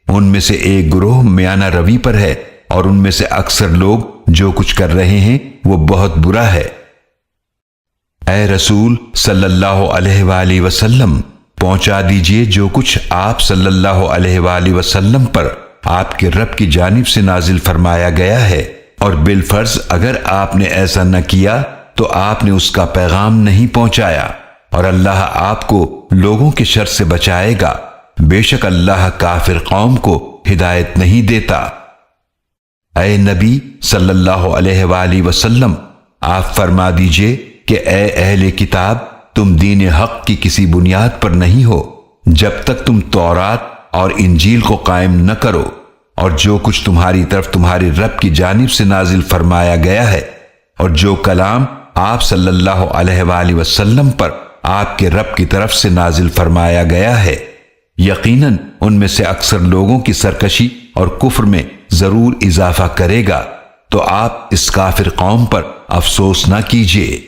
S1: ان میں سے ایک گروہ میانہ روی پر ہے اور ان میں سے اکثر لوگ جو کچھ کر رہے ہیں وہ بہت برا ہے۔ اے رسول صلی اللہ علیہ وآلہ وسلم، پہنچا دیجئے جو کچھ آپ صلی اللہ علیہ وآلہ وسلم پر آپ کے رب کی جانب سے نازل فرمایا گیا ہے، اور بالفرض اگر آپ نے ایسا نہ کیا تو آپ نے اس کا پیغام نہیں پہنچایا، اور اللہ آپ کو لوگوں کے شر سے بچائے گا، بے شک اللہ کافر قوم کو ہدایت نہیں دیتا۔ اے نبی صلی اللہ علیہ وآلہ وسلم، آپ فرما دیجئے کہ اے اہل کتاب، تم دین حق کی کسی بنیاد پر نہیں ہو جب تک تم تورات اور انجیل کو قائم نہ کرو، اور جو کچھ تمہاری طرف تمہارے رب کی جانب سے نازل فرمایا گیا ہے، اور جو کلام آپ صلی اللہ علیہ وآلہ وسلم پر آپ کے رب کی طرف سے نازل فرمایا گیا ہے، یقیناً ان میں سے اکثر لوگوں کی سرکشی اور کفر میں ضرور اضافہ کرے گا، تو آپ اس کافر قوم پر افسوس نہ کیجیے۔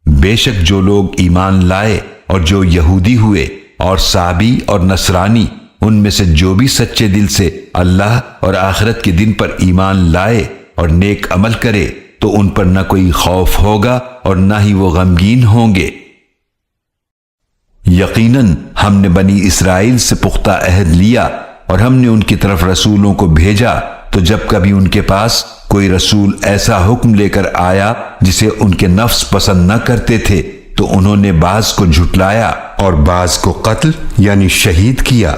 S1: بے شک جو لوگ ایمان لائے اور جو یہودی ہوئے اور صابی اور نصرانی، ان میں سے جو بھی سچے دل سے اللہ اور آخرت کے دن پر ایمان لائے اور نیک عمل کرے تو ان پر نہ کوئی خوف ہوگا اور نہ ہی وہ غمگین ہوں گے۔ یقیناً ہم نے بنی اسرائیل سے پختہ عہد لیا اور ہم نے ان کی طرف رسولوں کو بھیجا، تو جب کبھی ان کے پاس کوئی رسول ایسا حکم لے کر آیا جسے ان کے نفس پسند نہ کرتے تھے تو انہوں نے بعض کو جھٹلایا اور بعض کو قتل یعنی شہید کیا،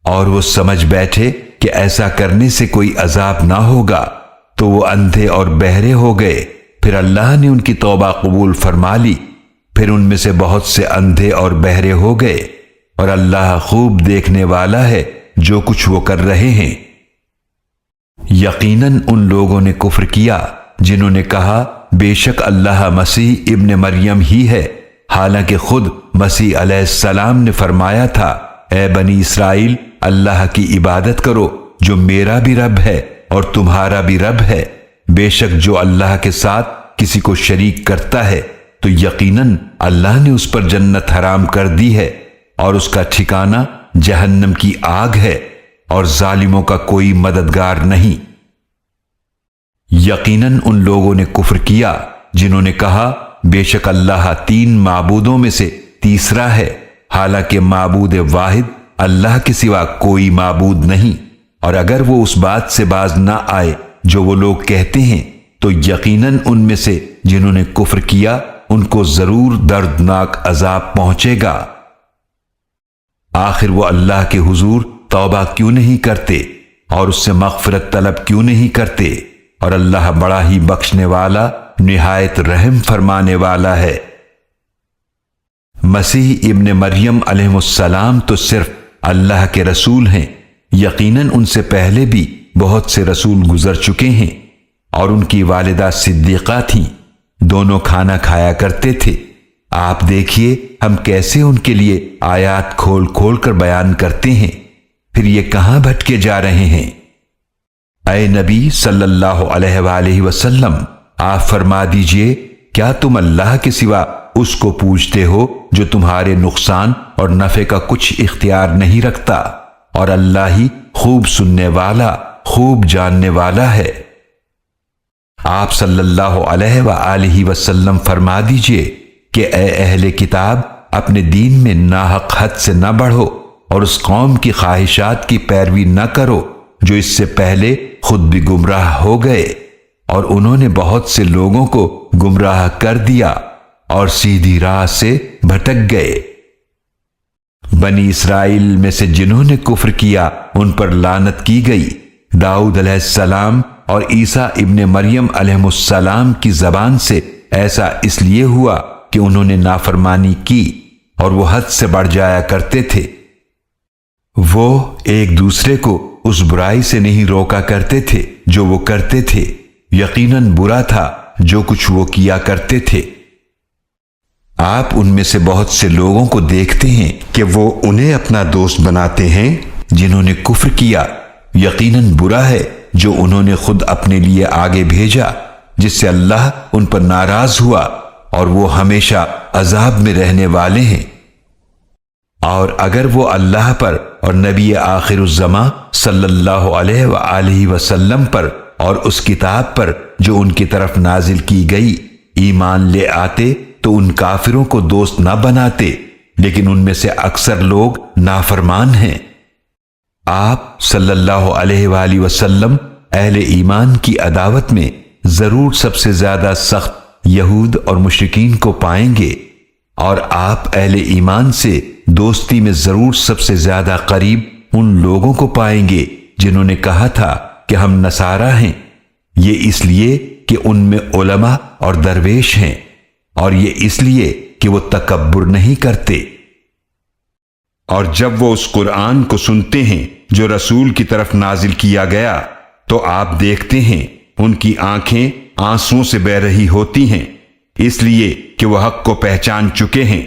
S1: اور وہ سمجھ بیٹھے کہ ایسا کرنے سے کوئی عذاب نہ ہوگا تو وہ اندھے اور بہرے ہو گئے۔ پھر اللہ نے ان کی توبہ قبول فرما لی۔ پھر ان میں سے بہت سے اندھے اور بہرے ہو گئے، اور اللہ خوب دیکھنے والا ہے جو کچھ وہ کر رہے ہیں۔ یقیناً ان لوگوں نے کفر کیا جنہوں نے کہا بے شک اللہ مسیح ابن مریم ہی ہے، حالانکہ خود مسیح علیہ السلام نے فرمایا تھا اے بنی اسرائیل، اللہ کی عبادت کرو جو میرا بھی رب ہے اور تمہارا بھی رب ہے۔ بے شک جو اللہ کے ساتھ کسی کو شریک کرتا ہے تو یقیناً اللہ نے اس پر جنت حرام کر دی ہے اور اس کا ٹھکانہ جہنم کی آگ ہے، اور ظالموں کا کوئی مددگار نہیں۔ یقیناً ان لوگوں نے کفر کیا جنہوں نے کہا بے شک اللہ 3 معبودوں میں سے تیسرا ہے، حالانکہ معبود واحد اللہ کے سوا کوئی معبود نہیں۔ اور اگر وہ اس بات سے باز نہ آئے جو وہ لوگ کہتے ہیں تو یقیناً ان میں سے جنہوں نے کفر کیا ان کو ضرور دردناک عذاب پہنچے گا۔ آخر وہ اللہ کے حضور توبہ کیوں نہیں کرتے اور اس سے مغفرت طلب کیوں نہیں کرتے؟ اور اللہ بڑا ہی بخشنے والا نہایت رحم فرمانے والا ہے۔ مسیح ابن مریم علیہ السلام تو صرف اللہ کے رسول ہیں، یقیناً ان سے پہلے بھی بہت سے رسول گزر چکے ہیں، اور ان کی والدہ صدیقہ تھیں، دونوں کھانا کھایا کرتے تھے۔ آپ دیکھیے ہم کیسے ان کے لیے آیات کھول کھول کر بیان کرتے ہیں، پھر یہ کہاں بھٹکے جا رہے ہیں؟ اے نبی صلی اللہ علیہ وآلہ وسلم، آپ فرما دیجئے کیا تم اللہ کے سوا اس کو پوجتے ہو جو تمہارے نقصان اور نفع کا کچھ اختیار نہیں رکھتا، اور اللہ ہی خوب سننے والا خوب جاننے والا ہے۔ آپ صلی اللہ علیہ وآلہ وسلم فرما دیجئے کہ اے اہل کتاب، اپنے دین میں ناحق حد سے نہ بڑھو اور اس قوم کی خواہشات کی پیروی نہ کرو جو اس سے پہلے خود بھی گمراہ ہو گئے، اور انہوں نے بہت سے لوگوں کو گمراہ کر دیا اور سیدھی راہ سے بھٹک گئے۔ بنی اسرائیل میں سے جنہوں نے کفر کیا ان پر لعنت کی گئی۔ داؤد علیہ السلام اور عیسیٰ ابن مریم علیہ السلام کی زبان سے ایسا اس لیے ہوا کہ انہوں نے نافرمانی کی اور وہ حد سے بڑھ جایا کرتے تھے۔ وہ ایک دوسرے کو اس برائی سے نہیں روکا کرتے تھے جو وہ کرتے تھے، یقیناً برا تھا جو کچھ وہ کیا کرتے تھے۔ آپ ان میں سے بہت سے لوگوں کو دیکھتے ہیں کہ وہ انہیں اپنا دوست بناتے ہیں جنہوں نے کفر کیا، یقیناً برا ہے جو انہوں نے خود اپنے لیے آگے بھیجا، جس سے اللہ ان پر ناراض ہوا اور وہ ہمیشہ عذاب میں رہنے والے ہیں۔ اور اگر وہ اللہ پر اور نبی آخر الزماں صلی اللہ علیہ وآلہ وسلم پر اور اس کتاب پر جو ان کی طرف نازل کی گئی ایمان لے آتے تو ان کافروں کو دوست نہ بناتے، لیکن ان میں سے اکثر لوگ نافرمان ہیں۔ آپ صلی اللہ علیہ وآلہ وسلم اہل ایمان کی عداوت میں ضرور سب سے زیادہ سخت یہود اور مشرکین کو پائیں گے، اور آپ اہل ایمان سے دوستی میں ضرور سب سے زیادہ قریب ان لوگوں کو پائیں گے جنہوں نے کہا تھا کہ ہم نصارہ ہیں، یہ اس لیے کہ ان میں علماء اور درویش ہیں، اور یہ اس لیے کہ وہ تکبر نہیں کرتے۔ اور جب وہ اس قرآن کو سنتے ہیں جو رسول کی طرف نازل کیا گیا تو آپ دیکھتے ہیں ان کی آنکھیں آنسوؤں سے بہہ رہی ہوتی ہیں، اس لیے کہ وہ حق کو پہچان چکے ہیں۔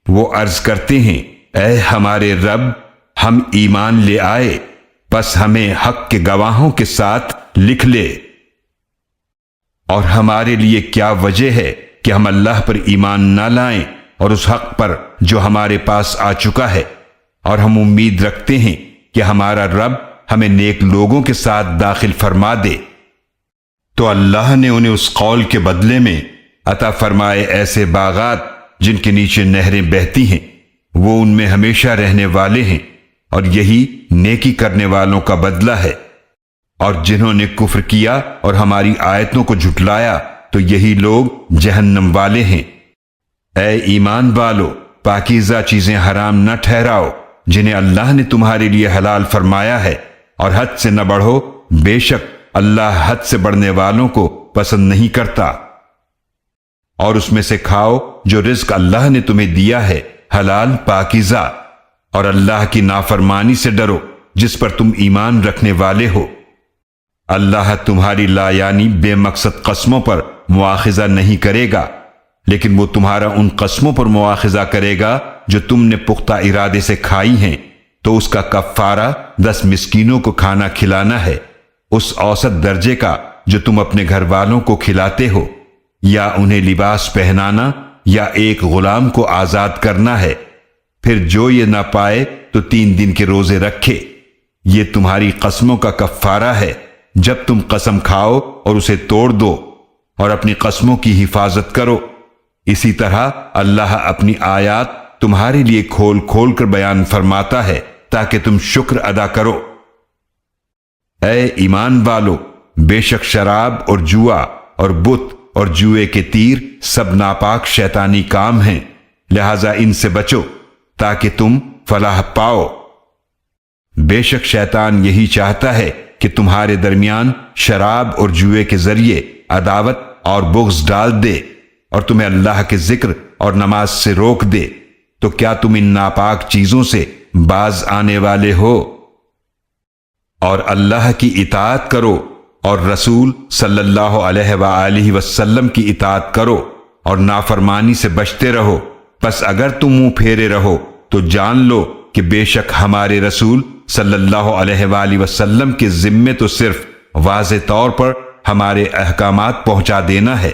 S1: وہ عرض کرتے ہیں اے ہمارے رب، ہم ایمان لے آئے، پس ہمیں حق کے گواہوں کے ساتھ لکھ لے۔ اور ہمارے لیے کیا وجہ ہے کہ ہم اللہ پر ایمان نہ لائیں اور اس حق پر جو ہمارے پاس آ چکا ہے، اور ہم امید رکھتے ہیں کہ ہمارا رب ہمیں نیک لوگوں کے ساتھ داخل فرما دے۔ تو اللہ نے انہیں اس قول کے بدلے میں عطا فرمائے ایسے باغات جن کے نیچے نہریں بہتی ہیں، وہ ان میں ہمیشہ رہنے والے ہیں، اور یہی نیکی کرنے والوں کا بدلہ ہے۔ اور جنہوں نے کفر کیا اور ہماری آیتوں کو جھٹلایا تو یہی لوگ جہنم والے ہیں۔ اے ایمان والو، پاکیزہ چیزیں حرام نہ ٹھہراؤ جنہیں اللہ نے تمہارے لیے حلال فرمایا ہے، اور حد سے نہ بڑھو، بے شک اللہ حد سے بڑھنے والوں کو پسند نہیں کرتا۔ اور اس میں سے کھاؤ جو رزق اللہ نے تمہیں دیا ہے، حلال پاکیزہ، اور اللہ کی نافرمانی سے ڈرو جس پر تم ایمان رکھنے والے ہو۔ اللہ تمہاری لا یعنی بے مقصد قسموں پر مواخذہ نہیں کرے گا، لیکن وہ تمہارا ان قسموں پر مواخذہ کرے گا جو تم نے پختہ ارادے سے کھائی ہیں، تو اس کا کفارہ 10 مسکینوں کو کھانا کھلانا ہے، اس اوسط درجے کا جو تم اپنے گھر والوں کو کھلاتے ہو، یا انہیں لباس پہنانا، یا ایک غلام کو آزاد کرنا ہے۔ پھر جو یہ نہ پائے تو 3 دن کے روزے رکھے۔ یہ تمہاری قسموں کا کفارہ ہے جب تم قسم کھاؤ اور اسے توڑ دو، اور اپنی قسموں کی حفاظت کرو۔ اسی طرح اللہ اپنی آیات تمہارے لیے کھول کھول کر بیان فرماتا ہے تاکہ تم شکر ادا کرو۔ اے ایمان والو، بے شک شراب اور جوا اور بت اور جوئے کے تیر سب ناپاک شیطانی کام ہیں، لہذا ان سے بچو تاکہ تم فلاح پاؤ۔ بے شک شیطان یہی چاہتا ہے کہ تمہارے درمیان شراب اور جوئے کے ذریعے عداوت اور بغض ڈال دے، اور تمہیں اللہ کے ذکر اور نماز سے روک دے، تو کیا تم ان ناپاک چیزوں سے باز آنے والے ہو؟ اور اللہ کی اطاعت کرو اور رسول صلی اللہ علیہ وآلہ وسلم کی اطاعت کرو اور نافرمانی سے بچتے رہو۔ پس اگر تم منہ پھیرے رہو تو جان لو کہ بے شک ہمارے رسول صلی اللہ علیہ وآلہ وسلم کے ذمے تو صرف واضح طور پر ہمارے احکامات پہنچا دینا ہے۔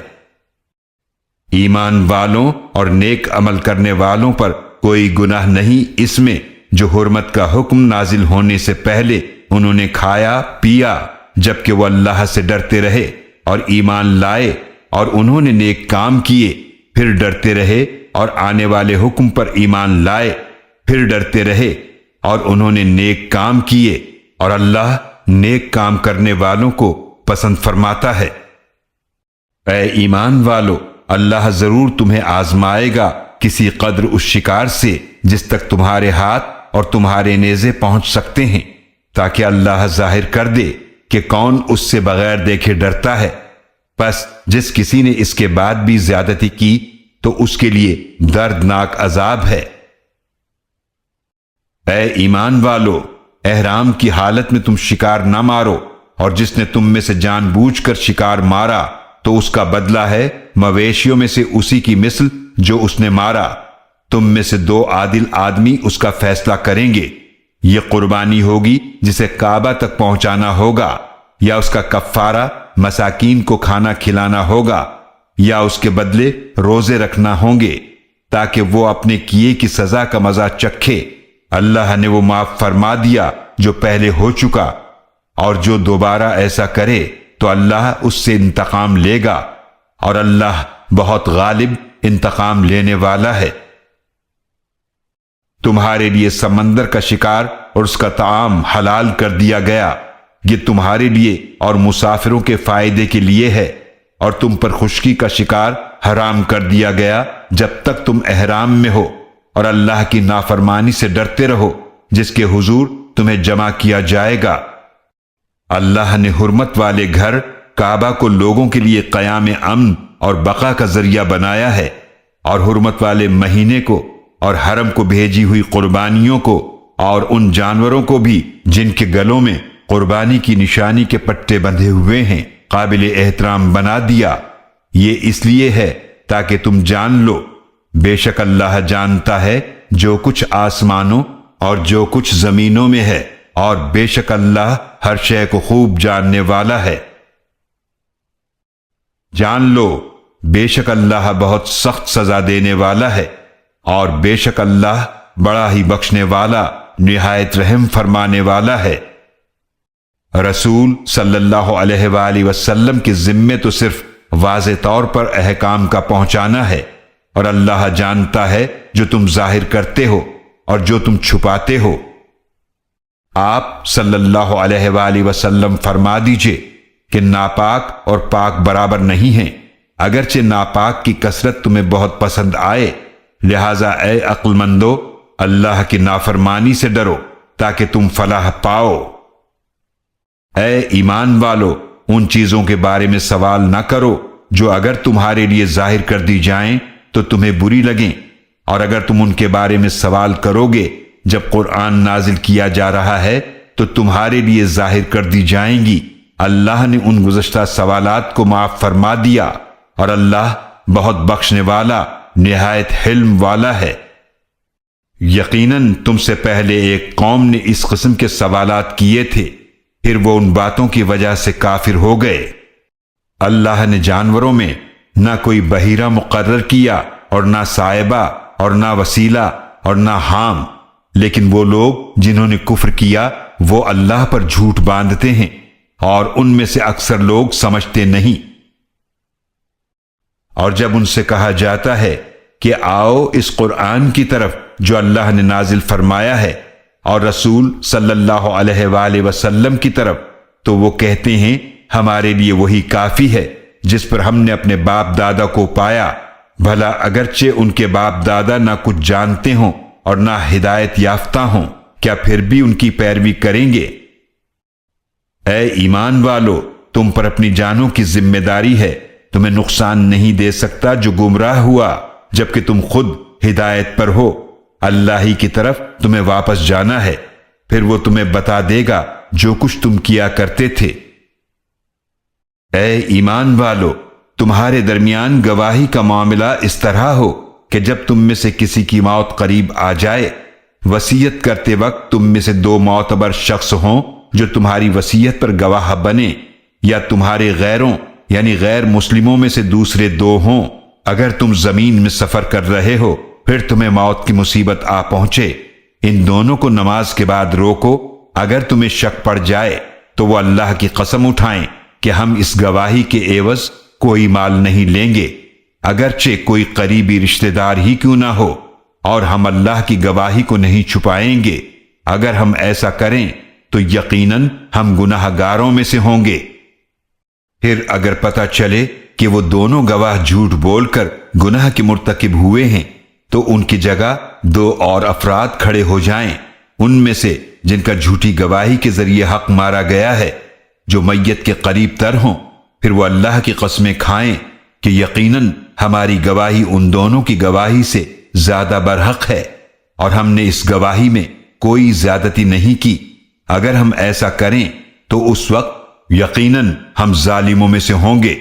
S1: ایمان والوں اور نیک عمل کرنے والوں پر کوئی گناہ نہیں اس میں جو حرمت کا حکم نازل ہونے سے پہلے انہوں نے کھایا پیا، جبکہ وہ اللہ سے ڈرتے رہے اور ایمان لائے، اور انہوں نے نیک کام کیے، پھر ڈرتے رہے اور آنے والے حکم پر ایمان لائے، پھر ڈرتے رہے اور انہوں نے نیک کام کیے، اور اللہ نیک کام کرنے والوں کو پسند فرماتا ہے۔ اے ایمان والو، اللہ ضرور تمہیں آزمائے گا کسی قدر اس شکار سے جس تک تمہارے ہاتھ اور تمہارے نیزے پہنچ سکتے ہیں، تاکہ اللہ ظاہر کر دے کہ کون اس سے بغیر دیکھے ڈرتا ہے۔ پس جس کسی نے اس کے بعد بھی زیادتی کی تو اس کے لیے دردناک عذاب ہے۔ اے ایمان والو، احرام کی حالت میں تم شکار نہ مارو، اور جس نے تم میں سے جان بوجھ کر شکار مارا تو اس کا بدلہ ہے مویشیوں میں سے اسی کی مثل جو اس نے مارا۔ تم میں سے 2 عادل آدمی اس کا فیصلہ کریں گے۔ یہ قربانی ہوگی جسے کعبہ تک پہنچانا ہوگا، یا اس کا کفارہ مساکین کو کھانا کھلانا ہوگا، یا اس کے بدلے روزے رکھنا ہوں گے تاکہ وہ اپنے کیے کی سزا کا مزہ چکھے۔ اللہ نے وہ معاف فرما دیا جو پہلے ہو چکا، اور جو دوبارہ ایسا کرے تو اللہ اس سے انتقام لے گا، اور اللہ بہت غالب انتقام لینے والا ہے۔ تمہارے لیے سمندر کا شکار اور اس کا طعام حلال کر دیا گیا، یہ تمہارے لیے اور مسافروں کے فائدے کے لیے ہے، اور تم پر خشکی کا شکار حرام کر دیا گیا جب تک تم احرام میں ہو، اور اللہ کی نافرمانی سے ڈرتے رہو جس کے حضور تمہیں جمع کیا جائے گا۔ اللہ نے حرمت والے گھر کعبہ کو لوگوں کے لیے قیام امن اور بقا کا ذریعہ بنایا ہے، اور حرمت والے مہینے کو اور حرم کو بھیجی ہوئی قربانیوں کو اور ان جانوروں کو بھی جن کے گلوں میں قربانی کی نشانی کے پٹے بندھے ہوئے ہیں قابل احترام بنا دیا۔ یہ اس لیے ہے تاکہ تم جان لو، بے شک اللہ جانتا ہے جو کچھ آسمانوں اور جو کچھ زمینوں میں ہے، اور بے شک اللہ ہر شے کو خوب جاننے والا ہے۔ جان لو، بے شک اللہ بہت سخت سزا دینے والا ہے، اور بے شک اللہ بڑا ہی بخشنے والا نہایت رحم فرمانے والا ہے۔ رسول صلی اللہ علیہ وآلہ وسلم کے ذمے تو صرف واضح طور پر احکام کا پہنچانا ہے، اور اللہ جانتا ہے جو تم ظاہر کرتے ہو اور جو تم چھپاتے ہو۔ آپ صلی اللہ علیہ وآلہ وسلم فرما دیجئے کہ ناپاک اور پاک برابر نہیں ہیں، اگرچہ ناپاک کی کثرت تمہیں بہت پسند آئے، لہذا اے عقل مندو، اللہ کی نافرمانی سے ڈرو تاکہ تم فلاح پاؤ۔ اے ایمان والو، ان چیزوں کے بارے میں سوال نہ کرو جو اگر تمہارے لیے ظاہر کر دی جائیں تو تمہیں بری لگیں، اور اگر تم ان کے بارے میں سوال کرو گے جب قرآن نازل کیا جا رہا ہے تو تمہارے لیے ظاہر کر دی جائیں گی۔ اللہ نے ان گزشتہ سوالات کو معاف فرما دیا، اور اللہ بہت بخشنے والا نہایت حلم والا ہے۔ یقیناً تم سے پہلے ایک قوم نے اس قسم کے سوالات کیے تھے، پھر وہ ان باتوں کی وجہ سے کافر ہو گئے۔ اللہ نے جانوروں میں نہ کوئی بحیرہ مقرر کیا اور نہ صاحبہ اور نہ وسیلہ اور نہ حام، لیکن وہ لوگ جنہوں نے کفر کیا وہ اللہ پر جھوٹ باندھتے ہیں، اور ان میں سے اکثر لوگ سمجھتے نہیں۔ اور جب ان سے کہا جاتا ہے کہ آؤ اس قرآن کی طرف جو اللہ نے نازل فرمایا ہے اور رسول صلی اللہ علیہ وآلہ وسلم کی طرف، تو وہ کہتے ہیں ہمارے لیے وہی کافی ہے جس پر ہم نے اپنے باپ دادا کو پایا، بھلا اگرچہ ان کے باپ دادا نہ کچھ جانتے ہوں اور نہ ہدایت یافتہ ہوں، کیا پھر بھی ان کی پیروی کریں گے؟ اے ایمان والو، تم پر اپنی جانوں کی ذمہ داری ہے، تمہیں نقصان نہیں دے سکتا جو گمراہ ہوا جبکہ تم خود ہدایت پر ہو۔ اللہ ہی کی طرف تمہیں واپس جانا ہے، پھر وہ تمہیں بتا دے گا جو کچھ تم کیا کرتے تھے۔ اے ایمان والو، تمہارے درمیان گواہی کا معاملہ اس طرح ہو کہ جب تم میں سے کسی کی موت قریب آ جائے، وصیت کرتے وقت تم میں سے دو معتبر شخص ہوں جو تمہاری وصیت پر گواہ بنے، یا تمہارے غیروں یعنی غیر مسلموں میں سے دوسرے دو ہوں۔ اگر تم زمین میں سفر کر رہے ہو پھر تمہیں موت کی مصیبت آ پہنچے، ان دونوں کو نماز کے بعد روکو، اگر تمہیں شک پڑ جائے تو وہ اللہ کی قسم اٹھائیں کہ ہم اس گواہی کے عوض کوئی مال نہیں لیں گے، اگرچہ کوئی قریبی رشتہ دار ہی کیوں نہ ہو، اور ہم اللہ کی گواہی کو نہیں چھپائیں گے۔ اگر ہم ایسا کریں تو یقیناً ہم گناہ گاروں میں سے ہوں گے۔ پھر اگر پتہ چلے کہ وہ دونوں گواہ جھوٹ بول کر گناہ کے مرتکب ہوئے ہیں تو ان کی جگہ دو اور افراد کھڑے ہو جائیں، ان میں سے جن کا جھوٹی گواہی کے ذریعے حق مارا گیا ہے، جو میت کے قریب تر ہوں، پھر وہ اللہ کی قسمیں کھائیں کہ یقیناً ہماری گواہی ان دونوں کی گواہی سے زیادہ برحق ہے، اور ہم نے اس گواہی میں کوئی زیادتی نہیں کی۔ اگر ہم ایسا کریں تو اس وقت یقیناً ہم ظالموں میں سے ہوں گے۔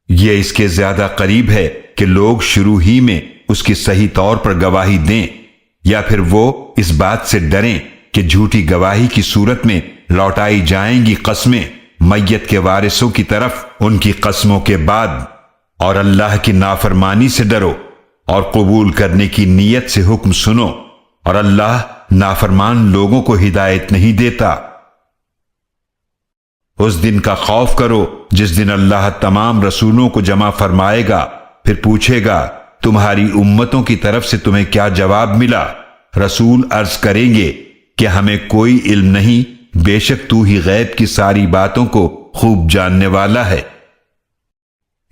S1: یہ اس کے زیادہ قریب ہے کہ لوگ شروع ہی میں اس کی صحیح طور پر گواہی دیں، یا پھر وہ اس بات سے ڈریں کہ جھوٹی گواہی کی صورت میں لوٹائی جائیں گی قسمیں میت کے وارثوں کی طرف ان کی قسموں کے بعد، اور اللہ کی نافرمانی سے ڈرو اور قبول کرنے کی نیت سے حکم سنو، اور اللہ نافرمان لوگوں کو ہدایت نہیں دیتا۔ اس دن کا خوف کرو جس دن اللہ تمام رسولوں کو جمع فرمائے گا، پھر پوچھے گا تمہاری امتوں کی طرف سے تمہیں کیا جواب ملا؟ رسول عرض کریں گے کہ ہمیں کوئی علم نہیں، بے شک تو ہی غیب کی ساری باتوں کو خوب جاننے والا ہے۔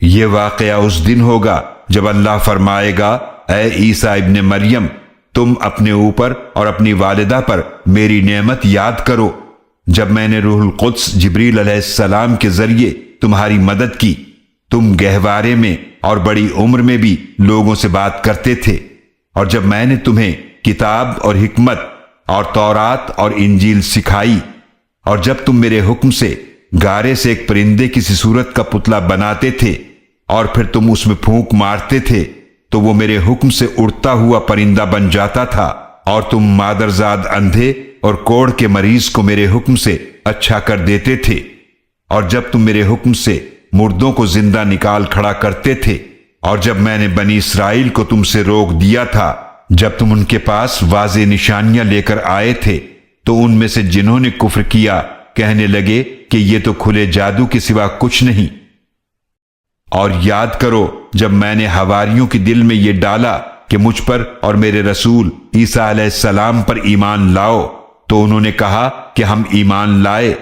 S1: یہ واقعہ اس دن ہوگا جب اللہ فرمائے گا اے عیسیٰ ابن مریم، تم اپنے اوپر اور اپنی والدہ پر میری نعمت یاد کرو جب میں نے روح القدس جبریل علیہ السلام کے ذریعے تمہاری مدد کی، تم گہوارے میں اور بڑی عمر میں بھی لوگوں سے بات کرتے تھے، اور جب میں نے تمہیں کتاب اور حکمت اور تورات اور انجیل سکھائی، اور جب تم میرے حکم سے گارے سے ایک پرندے کسی صورت کا پتلا بناتے تھے اور پھر تم اس میں پھونک مارتے تھے تو وہ میرے حکم سے اڑتا ہوا پرندہ بن جاتا تھا، اور تم مادرزاد اندھے اور کوڑ کے مریض کو میرے حکم سے اچھا کر دیتے تھے، اور جب تم میرے حکم سے مردوں کو زندہ نکال کھڑا کرتے تھے، اور جب میں نے بنی اسرائیل کو تم سے روک دیا تھا جب تم ان کے پاس واضح نشانیاں لے کر آئے تھے، تو ان میں سے جنہوں نے کفر کیا کہنے لگے کہ یہ تو کھلے جادو کے سوا کچھ نہیں۔ اور یاد کرو جب میں نے حواریوں کے دل میں یہ ڈالا کہ مجھ پر اور میرے رسول عیسیٰ علیہ السلام پر ایمان لاؤ، تو انہوں نے کہا کہ ہم ایمان لائے،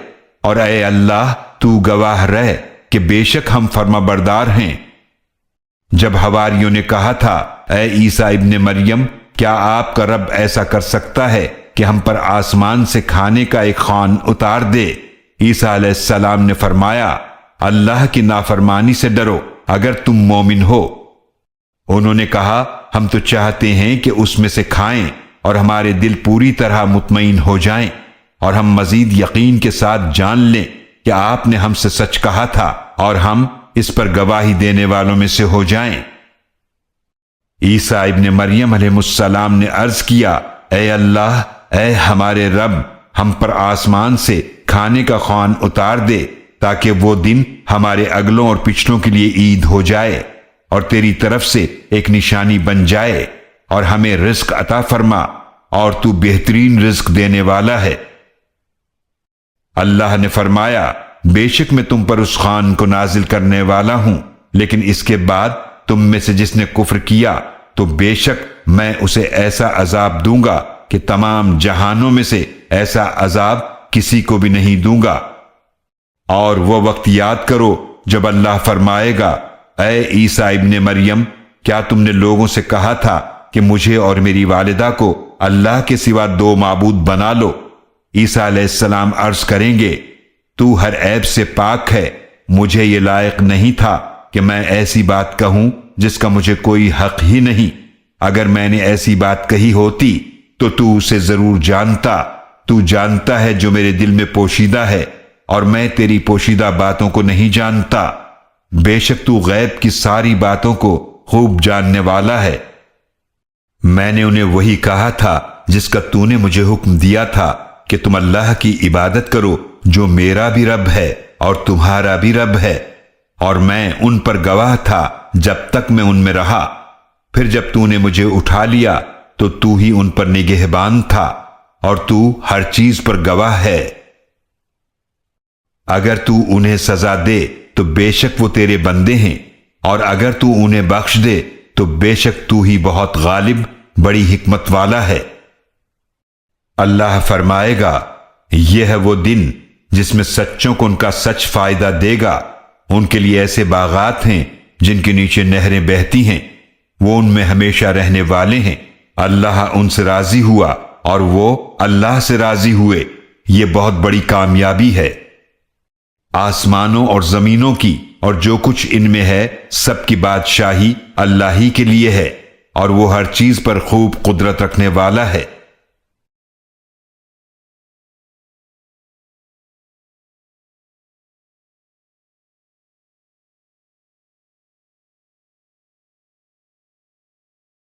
S1: اور اے اللہ تو گواہ رہ کہ بے شک ہم فرما بردار ہیں۔ جب حواریوں نے کہا تھا اے عیسیٰ ابن مریم، کیا آپ کا رب ایسا کر سکتا ہے کہ ہم پر آسمان سے کھانے کا ایک خوان اتار دے؟ عیسیٰ علیہ السلام نے فرمایا، اللہ کی نافرمانی سے ڈرو اگر تم مومن ہو۔ انہوں نے کہا، ہم تو چاہتے ہیں کہ اس میں سے کھائیں اور ہمارے دل پوری طرح مطمئن ہو جائیں اور ہم مزید یقین کے ساتھ جان لیں کہ آپ نے ہم سے سچ کہا تھا اور ہم اس پر گواہی دینے والوں میں سے ہو جائیں۔ عیسیٰ ابن مریم علیہ السلام نے عرض کیا، اے اللہ، اے ہمارے رب، ہم پر آسمان سے کھانے کا خوان اتار دے تاکہ وہ دن ہمارے اگلوں اور پچھلوں کے لیے عید ہو جائے اور تیری طرف سے ایک نشانی بن جائے اور ہمیں رزق عطا فرما اور تو بہترین رزق دینے والا ہے۔ اللہ نے فرمایا، بے شک میں تم پر اس خوان کو نازل کرنے والا ہوں، لیکن اس کے بعد تم میں سے جس نے کفر کیا تو بے شک میں اسے ایسا عذاب دوں گا کہ تمام جہانوں میں سے ایسا عذاب کسی کو بھی نہیں دوں گا۔ اور وہ وقت یاد کرو جب اللہ فرمائے گا، اے عیسیٰ ابن مریم، کیا تم نے لوگوں سے کہا تھا کہ مجھے اور میری والدہ کو اللہ کے سوا دو معبود بنا لو؟ عیسیٰ علیہ السلام عرض کریں گے، تو ہر عیب سے پاک ہے، مجھے یہ لائق نہیں تھا کہ میں ایسی بات کہوں جس کا مجھے کوئی حق ہی نہیں۔ اگر میں نے ایسی بات کہی ہوتی تو اسے ضرور جانتا۔ تو جانتا ہے جو میرے دل میں پوشیدہ ہے اور میں تیری پوشیدہ باتوں کو نہیں جانتا۔ بے شک تو غیب کی ساری باتوں کو خوب جاننے والا ہے۔ میں نے انہیں وہی کہا تھا جس کا تو نے مجھے حکم دیا تھا کہ تم اللہ کی عبادت کرو جو میرا بھی رب ہے اور تمہارا بھی رب ہے، اور میں ان پر گواہ تھا جب تک میں ان میں رہا۔ پھر جب تو نے مجھے اٹھا لیا تو ہی ان پر نگہبان تھا اور تو ہر چیز پر گواہ ہے۔ اگر تو انہیں سزا دے تو بے شک وہ تیرے بندے ہیں، اور اگر تو انہیں بخش دے تو بے شک تو ہی بہت غالب، بڑی حکمت والا ہے۔ اللہ فرمائے گا، یہ ہے وہ دن جس میں سچوں کو ان کا سچ فائدہ دے گا۔ ان کے لیے ایسے باغات ہیں جن کے نیچے نہریں بہتی ہیں، وہ ان میں ہمیشہ رہنے والے ہیں۔ اللہ ان سے راضی ہوا اور وہ اللہ سے راضی ہوئے، یہ بہت بڑی کامیابی ہے۔ آسمانوں اور زمینوں کی اور جو کچھ ان میں ہے سب کی بادشاہی اللہ ہی کے لیے ہے، اور وہ ہر چیز پر خوب قدرت رکھنے والا ہے۔